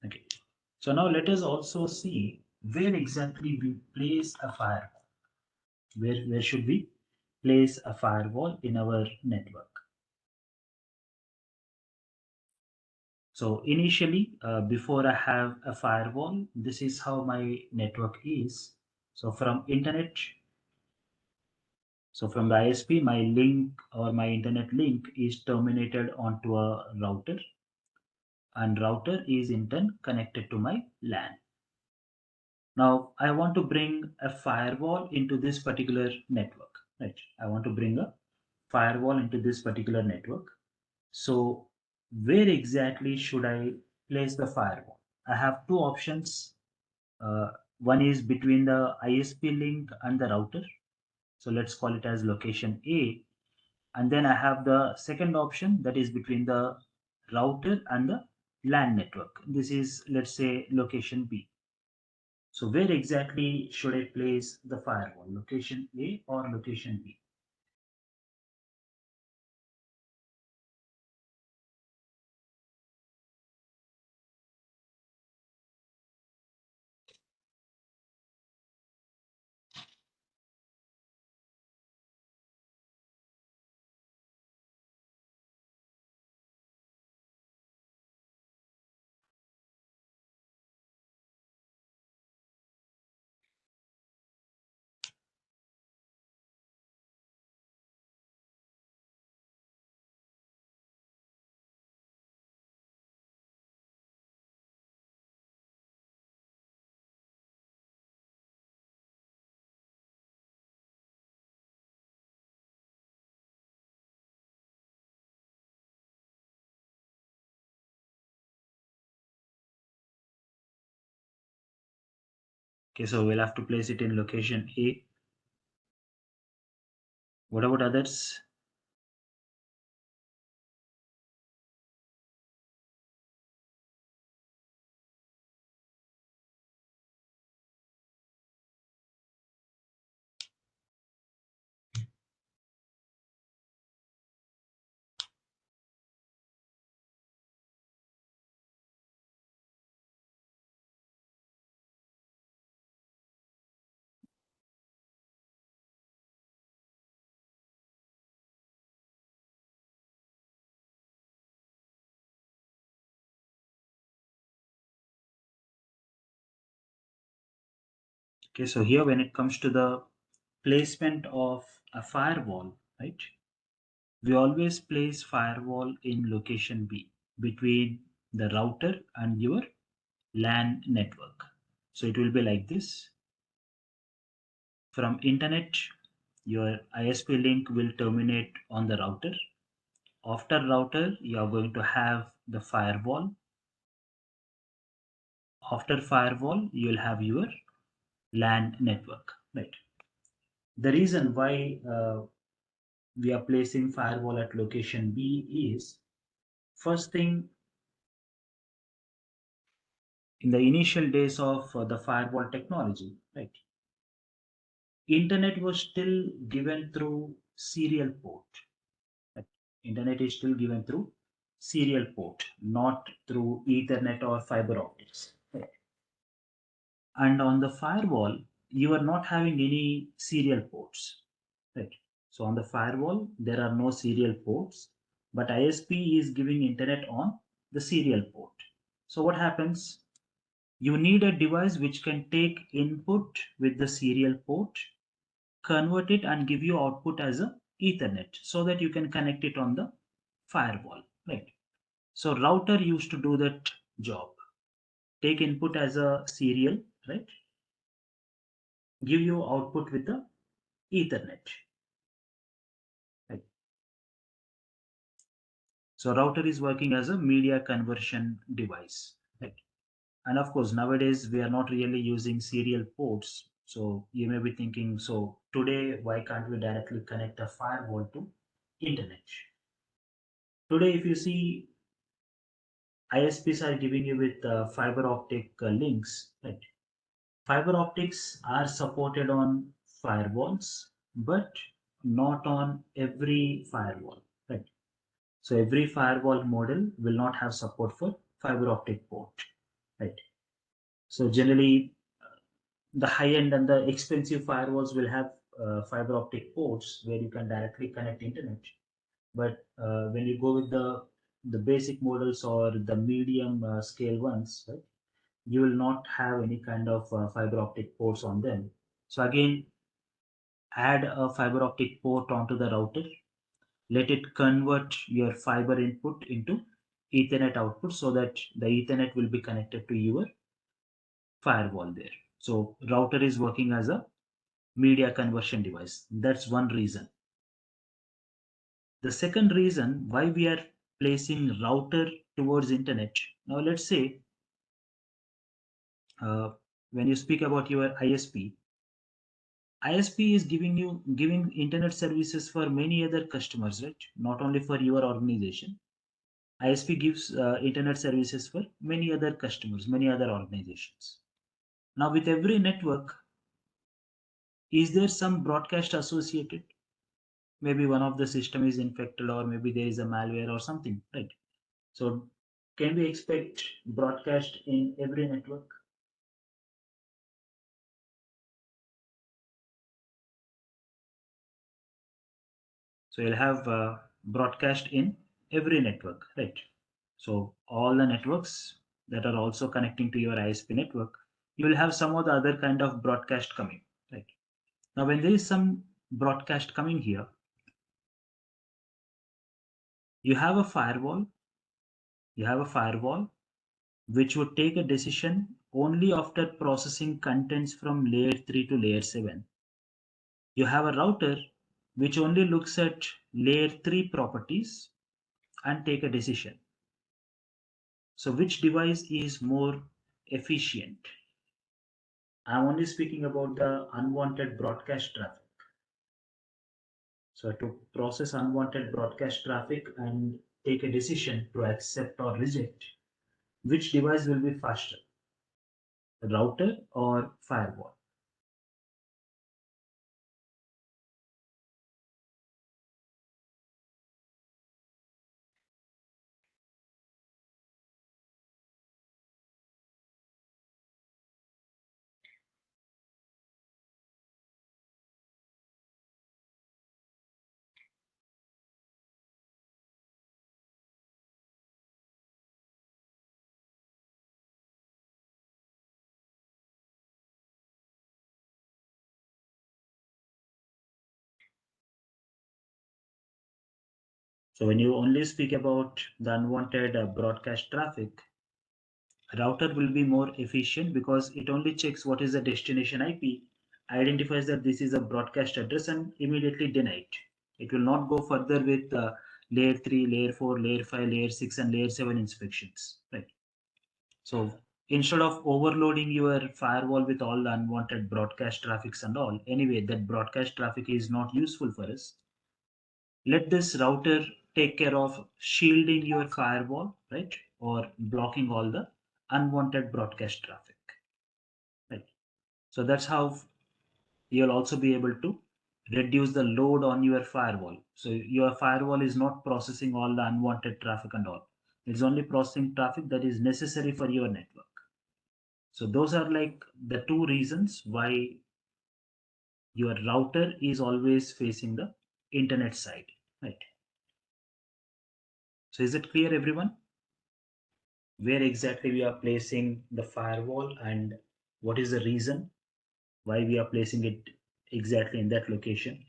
Okay. So now let us also see where exactly we place a firewall. Where should we place a firewall in our network? So initially, before I have a firewall, this is how my network is. So from internet, so from the ISP, my link or my internet link is terminated onto a router, and router is in turn connected to my LAN. Now I want to bring a firewall into this particular network, right? I want to bring a firewall into this particular network. So where exactly should I place the firewall? I have two options. Uh, One is between the ISP link and the router. So let's call it as location A. And then I have the second option that is between the router and the LAN network. This is, let's say, location B. So where exactly should I place the firewall? Location A or location B? Okay, so we'll have to place it in location A. What about others? Okay, so here when it comes to the placement of a firewall, right? We always place firewall in location B between the router and your LAN network. So it will be like this. From internet, your ISP link will terminate on the router. After router, you are going to have the firewall. After firewall, you will have your LAN network, right? The reason why we are placing firewall at location B is first thing in the initial days of the firewall technology, right? Internet was still given through serial port. Right? Internet is still given through serial port, not through Ethernet or fiber optics. Right? And on the firewall, you are not having any serial ports. Right? So on the firewall, there are no serial ports, but ISP is giving internet on the serial port. So what happens? You need a device which can take input with the serial port, convert it and give you output as a Ethernet so that you can connect it on the firewall, right? So router used to do that job. Take input as a serial, right? Give you output with the Ethernet, right? So router is working as a media conversion device, right? And of course, nowadays we are not really using serial ports. So you may be thinking, so today, why can't we directly connect a firewall to internet? Today, if you see, ISPs are giving you with fiber optic links, right? Fiber optics are supported on firewalls, but not on every firewall, right? So every firewall model will not have support for fiber optic port, right? So generally, the high end and the expensive firewalls will have fiber optic ports where you can directly connect internet. But when you go with the basic models or the medium scale ones, right, you will not have any kind of fiber optic ports on them. So again, add a fiber optic port onto the router. Let it convert your fiber input into Ethernet output so that the Ethernet will be connected to your firewall there. So router is working as a media conversion device. That's one reason. The second reason why we are placing router towards internet. Now let's say uh, when you speak about your ISP is giving internet services for many other customers, right? Not only for your organization. ISP gives internet services for many other customers, many other organizations. Now, with every network, is there some broadcast associated? Maybe one of the system is infected, or maybe there is a malware or something, right? So, can we expect broadcast in every network? So, you'll have broadcast in every network, right? So, all the networks that are also connecting to your ISP network, you will have some of the other kind of broadcast coming, right? Now, when there is some broadcast coming here, you have a firewall, you have a firewall which would take a decision only after processing contents from layer 3 to layer 7. You have a router which only looks at layer 3 properties and take a decision. So which device is more efficient? I'm only speaking about the unwanted broadcast traffic. So to process unwanted broadcast traffic and take a decision to accept or reject, which device will be faster, router or firewall? So when you only speak about the unwanted broadcast traffic, router will be more efficient because it only checks what is the destination IP, identifies that this is a broadcast address and immediately deny it. It will not go further with layer 3, layer 4, layer 5, layer 6 and layer 7 inspections. Right. So instead of overloading your firewall with all the unwanted broadcast traffics and all, anyway, that broadcast traffic is not useful for us. Let this router take care of shielding your firewall, right? Or blocking all the unwanted broadcast traffic, right? So that's how you'll also be able to reduce the load on your firewall. So your firewall is not processing all the unwanted traffic and all. It's only processing traffic that is necessary for your network. So those are like the two reasons why your router is always facing the internet side, right? So is it clear, everyone? Where exactly we are placing the firewall and what is the reason why we are placing it exactly in that location?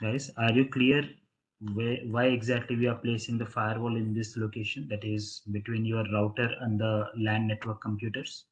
Guys, are you clear why exactly we are placing the firewall in this location, that is between your router and the LAN network computers?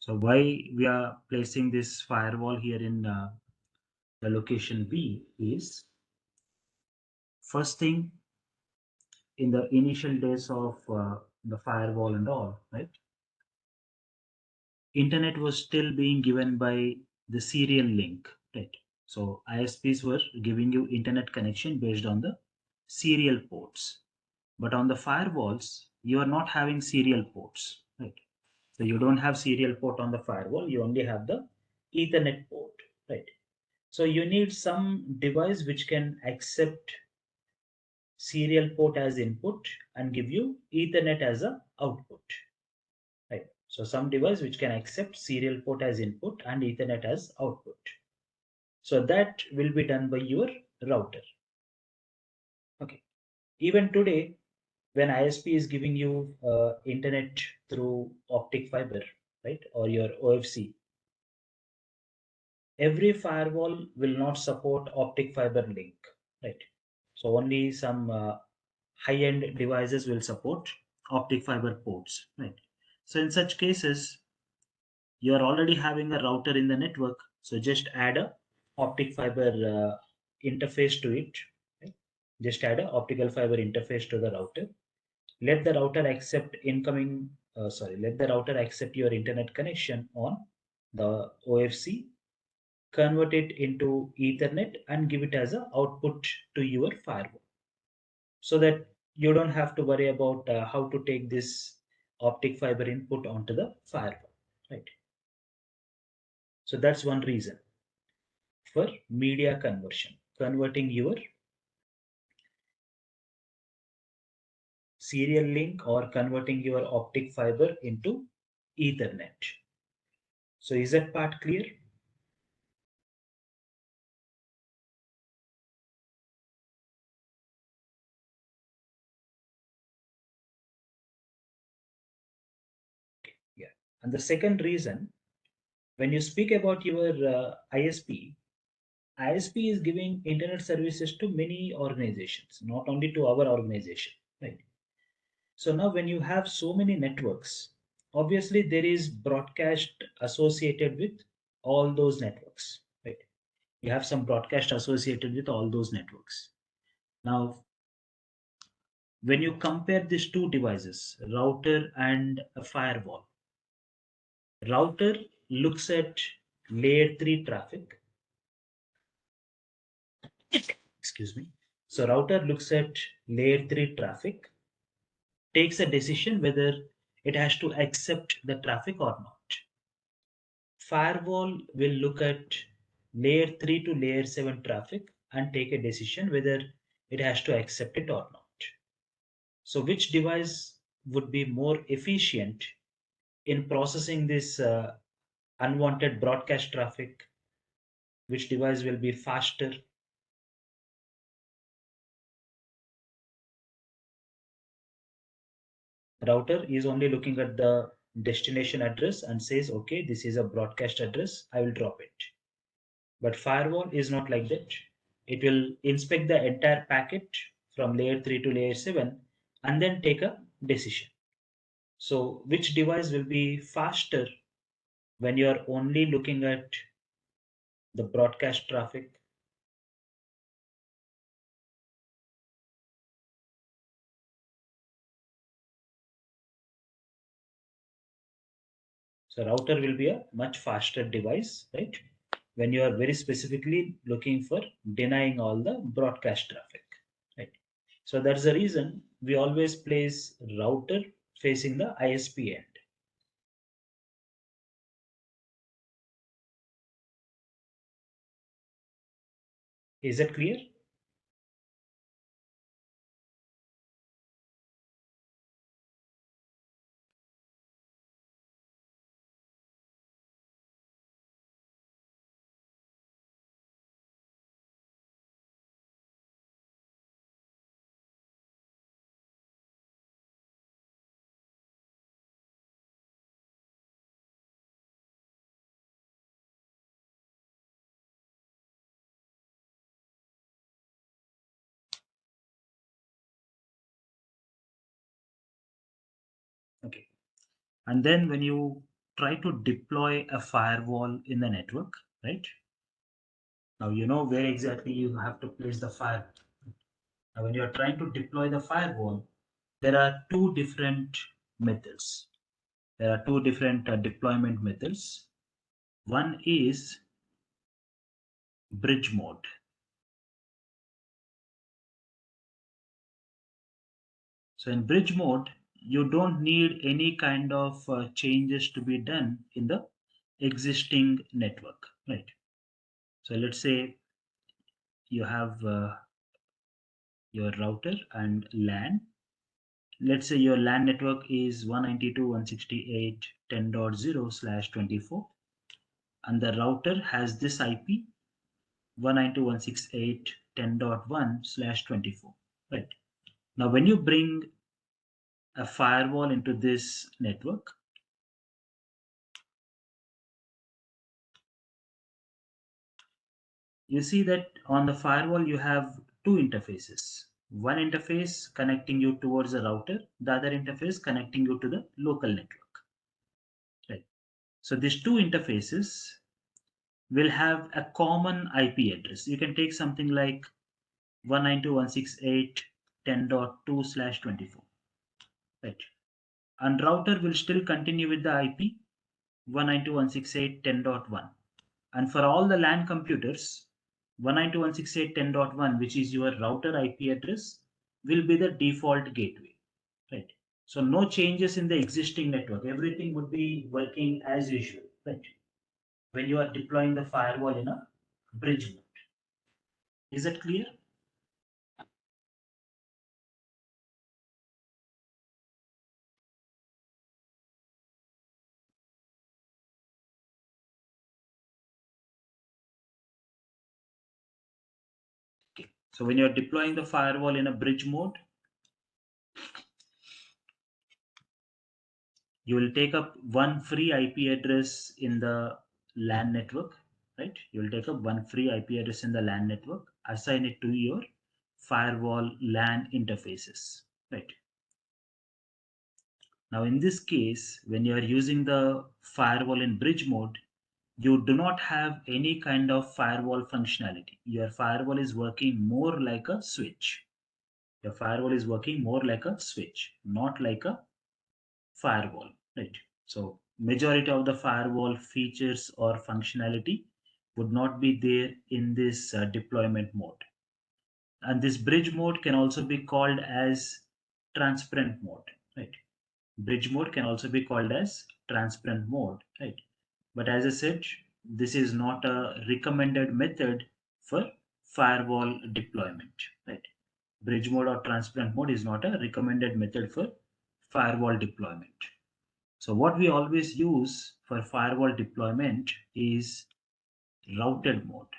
So why we are placing this firewall here in the location B is, first thing, in the initial days of the firewall and all, right? Internet was still being given by the serial link, right? So ISPs were giving you internet connection based on the serial ports. But on the firewalls, you are not having serial ports, right? So you don't have serial port on the firewall, you only have the Ethernet port, right? So you need some device which can accept serial port as input and give you Ethernet as a output, right? So some device which can accept serial port as input and Ethernet as output. So that will be done by your router. Okay. Even today, when ISP is giving you internet through optic fiber, right, or your OFC, every firewall will not support optic fiber link, right? So only some high-end devices will support optic fiber ports, right? So in such cases, you are already having a router in the network, so just add a optic fiber interface to it, right? Just add a optical fiber interface to the router. Let the router accept incoming, let the router accept your internet connection on the OFC, convert it into Ethernet and give it as an output to your firewall, so that you don't have to worry about how to take this optic fiber input onto the firewall, right? So that's one reason for media conversion, converting your serial link or converting your optic fiber into Ethernet. So is that part clear? Yeah. And the second reason, when you speak about your ISP, ISP is giving internet services to many organizations, not only to our organization, right? So now when you have so many networks, obviously there is broadcast associated with all those networks, right? You have some broadcast associated with all those networks. Now, when you compare these two devices, router and a firewall, router looks at layer 3 traffic, excuse me. So router looks at layer 3 traffic, takes a decision whether it has to accept the traffic or not. Firewall will look at layer 3 to layer 7 traffic and take a decision whether it has to accept it or not. So which device would be more efficient in processing this unwanted broadcast traffic? Which device will be faster? Router is only looking at the destination address and says, okay, this is a broadcast address, I will drop it. But firewall is not like that. It will inspect the entire packet from layer 3 to layer 7 and then take a decision. So which device will be faster when you are only looking at the broadcast traffic? So router will be a much faster device, right? When you are very specifically looking for denying all the broadcast traffic, right? So that's the reason we always place router facing the ISP end. Is that clear? Okay. And then when you try to deploy a firewall in the network, right? Now you know where exactly you have to place the fire. Now when you are trying to deploy the firewall, there are two different methods. There are two different deployment methods. One is bridge mode. So in bridge mode, you don't need any kind of changes to be done in the existing network, right? So let's say you have your router and LAN. Let's say your LAN network is 192.168.10.0/24, and the router has this IP 192.168.10.1/24, right? Now, when you bring a firewall into this network, you see that on the firewall you have two interfaces. One interface connecting you towards the router, the other interface connecting you to the local network, right? So these two interfaces will have a common IP address. You can take something like 192.168.10.2/24, right? And router will still continue with the IP 192.168.10.1. And for all the LAN computers, 192.168.10.1, which is your router IP address, will be the default gateway, right? So no changes in the existing network. Everything would be working as usual, right? When you are deploying the firewall in a bridge mode. Is that clear? Okay. So when you're deploying the firewall in a bridge mode, you will take up one free IP address in the LAN network, right? You will take up one free IP address in the LAN network, assign it to your firewall LAN interfaces, right? Now, in this case, when you are using the firewall in bridge mode, you do not have any kind of firewall functionality. Your firewall is working more like a switch. Your firewall is working more like a switch, not like a firewall, right? So majority of the firewall features or functionality would not be there in this deployment mode. And this bridge mode can also be called as transparent mode, right? Bridge mode can also be called as transparent mode, right? But as I said, this is not a recommended method for firewall deployment, right? Bridge mode or transparent mode is not a recommended method for firewall deployment. So what we always use for firewall deployment is routed mode.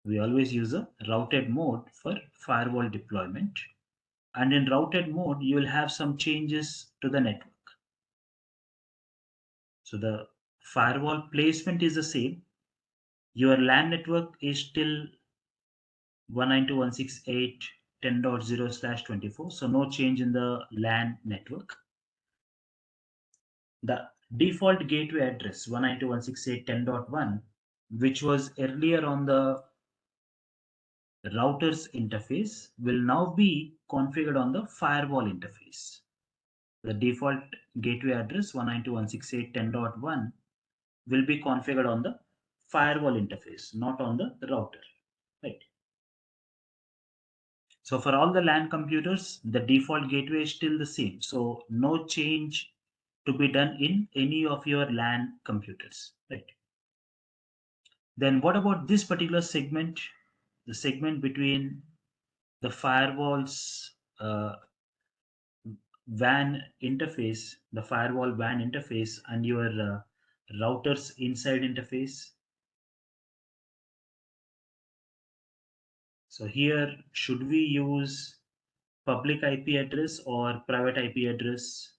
We always use a routed mode for firewall deployment. And in routed mode, you will have some changes to the network. So the firewall placement is the same. Your LAN network is still 192.168.10.0/24. So no change in the LAN network. The default gateway address 192.168.10.1, which was earlier on the router's interface, will now be configured on the firewall interface. The default gateway address 192.168.10.1 will be configured on the firewall interface, not on the router, right? So for all the LAN computers, the default gateway is still the same. So no change to be done in any of your LAN computers, right? Then what about this particular segment? The segment between the firewall's WAN interface, the firewall WAN interface, and your router's inside interface. So here, should we use public IP address or private IP address?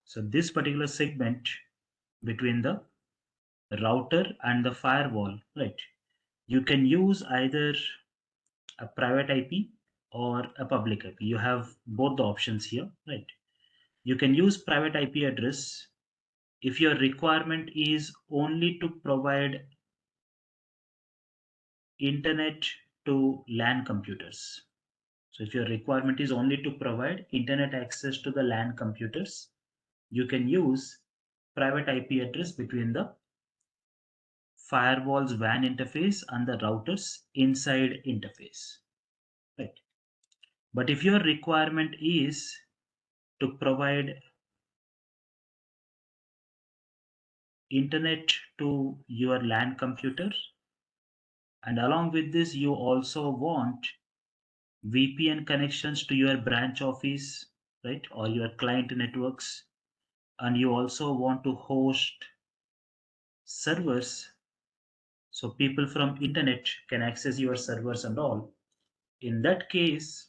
So this particular segment between the router and the firewall, right? You can use either a private IP or a public IP. You have both the options here, right? You can use private IP address if your requirement is only to provide internet to LAN computers. So if your requirement is only to provide internet access to the LAN computers, you can use private IP address between the firewall's WAN interface and the router's inside interface. Right. But if your requirement is to provide internet to your LAN computer, and along with this, you also want VPN connections to your branch office, right, or your client networks, and you also want to host servers so people from internet can access your servers and all. In that case,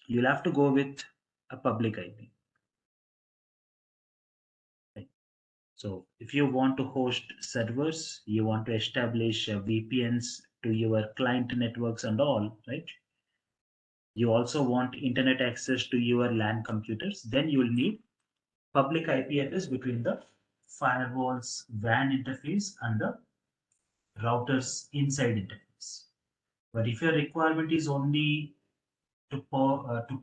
you'll have to go with a public IP. Right? So if you want to host servers, you want to establish VPNs to your client networks and all, right? You also want internet access to your LAN computers, then you will need public IP address between the firewall's WAN interface and the router's inside interface. But if your requirement is only to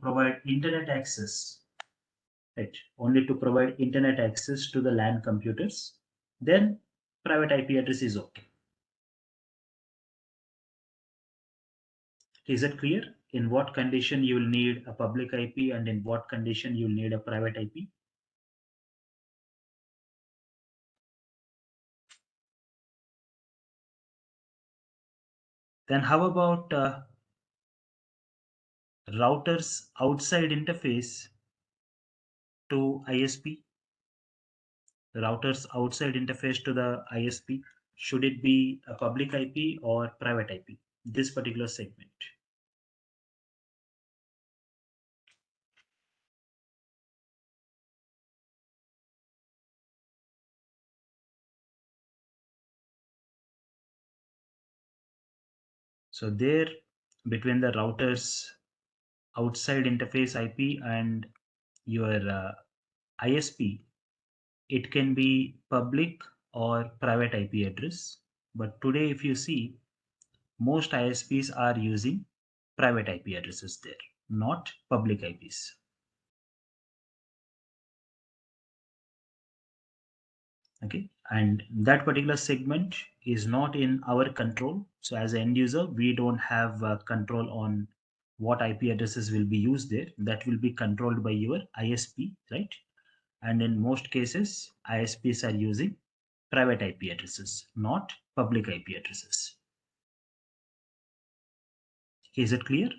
provide internet access, right, only to provide internet access to the LAN computers, then private IP address is okay. Is it clear in what condition you will need a public IP and in what condition you will need a private IP? Then how about routers outside interface to ISP? Routers outside interface to the ISP, should it be a public IP or private IP? This particular segment. So there, between the routers outside interface IP and your ISP, it can be public or private IP address. But today, if you see, most ISPs are using private IP addresses there, not public IPs. Okay, and that particular segment is not in our control. So as an end user, we don't have control on what IP addresses will be used there. That will be controlled by your ISP, right? And in most cases, ISPs are using private IP addresses, not public IP addresses. Is it clear?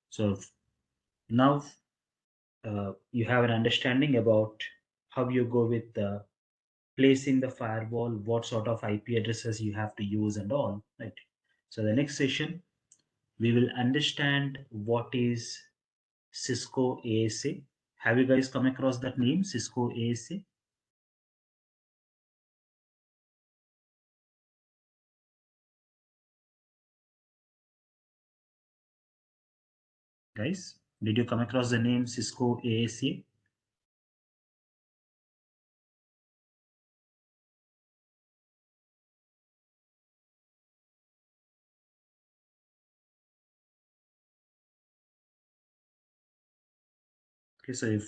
So now you have an understanding about how you go with placing the firewall, what sort of IP addresses you have to use and all, right? So the next session, we will understand what is Cisco ASA. Have you guys come across that name, Cisco ASA? Guys, did you come across the name Cisco ASA? Okay, so if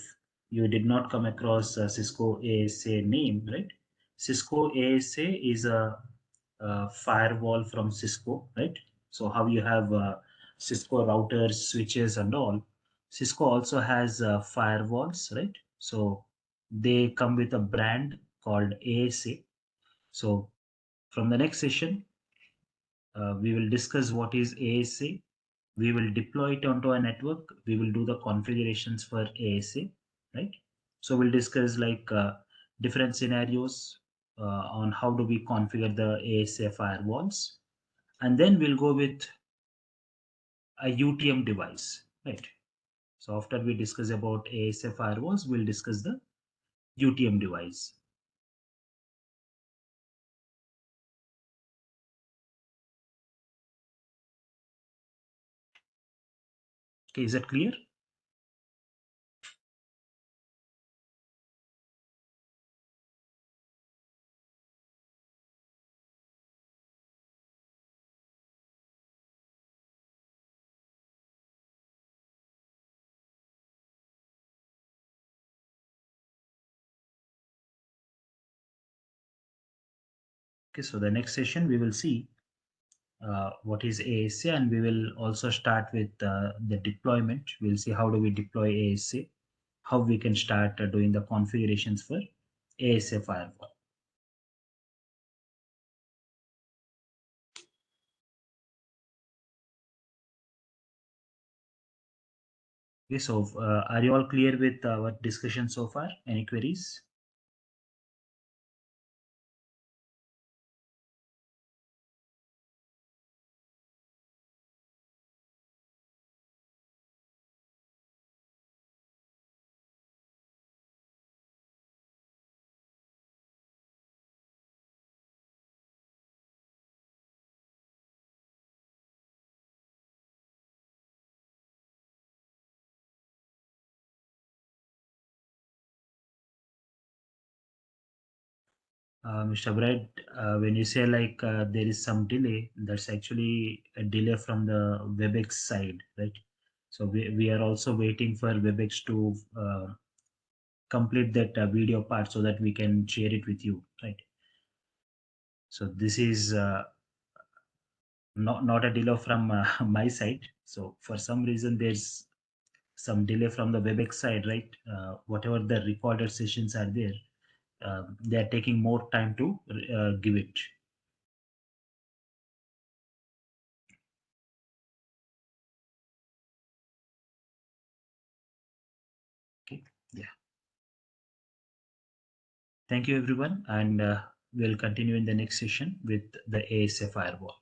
you did not come across Cisco ASA name, right? Cisco ASA is a firewall from Cisco, right? So how you have Cisco routers, switches, and all. Cisco also has firewalls, right? So they come with a brand called ASA. So from the next session, we will discuss what is ASA. We will deploy it onto a network. We will do the configurations for ASA, right? So we'll discuss like different scenarios on how do we configure the ASA firewalls, and then we'll go with a UTM device, right? So after we discuss about ASA firewalls, we'll discuss the UTM device. Okay, is that clear? Okay, so the next session we will see what is ASA, and we will also start with the deployment. We'll see how do we deploy ASA, how we can start doing the configurations for ASA firewall. Okay, so are you all clear with our discussion so far? Any queries? Mr. Brad, when you say like there is some delay, that's actually a delay from the WebEx side, right? So we are also waiting for WebEx to complete that video part so that we can share it with you, right? So this is not a delay from my side. So for some reason, there's some delay from the WebEx side, right? Whatever the recorded sessions are there, they are taking more time to give it. Okay. Yeah. Thank you, everyone. And we'll continue in the next session with the ASA firewall.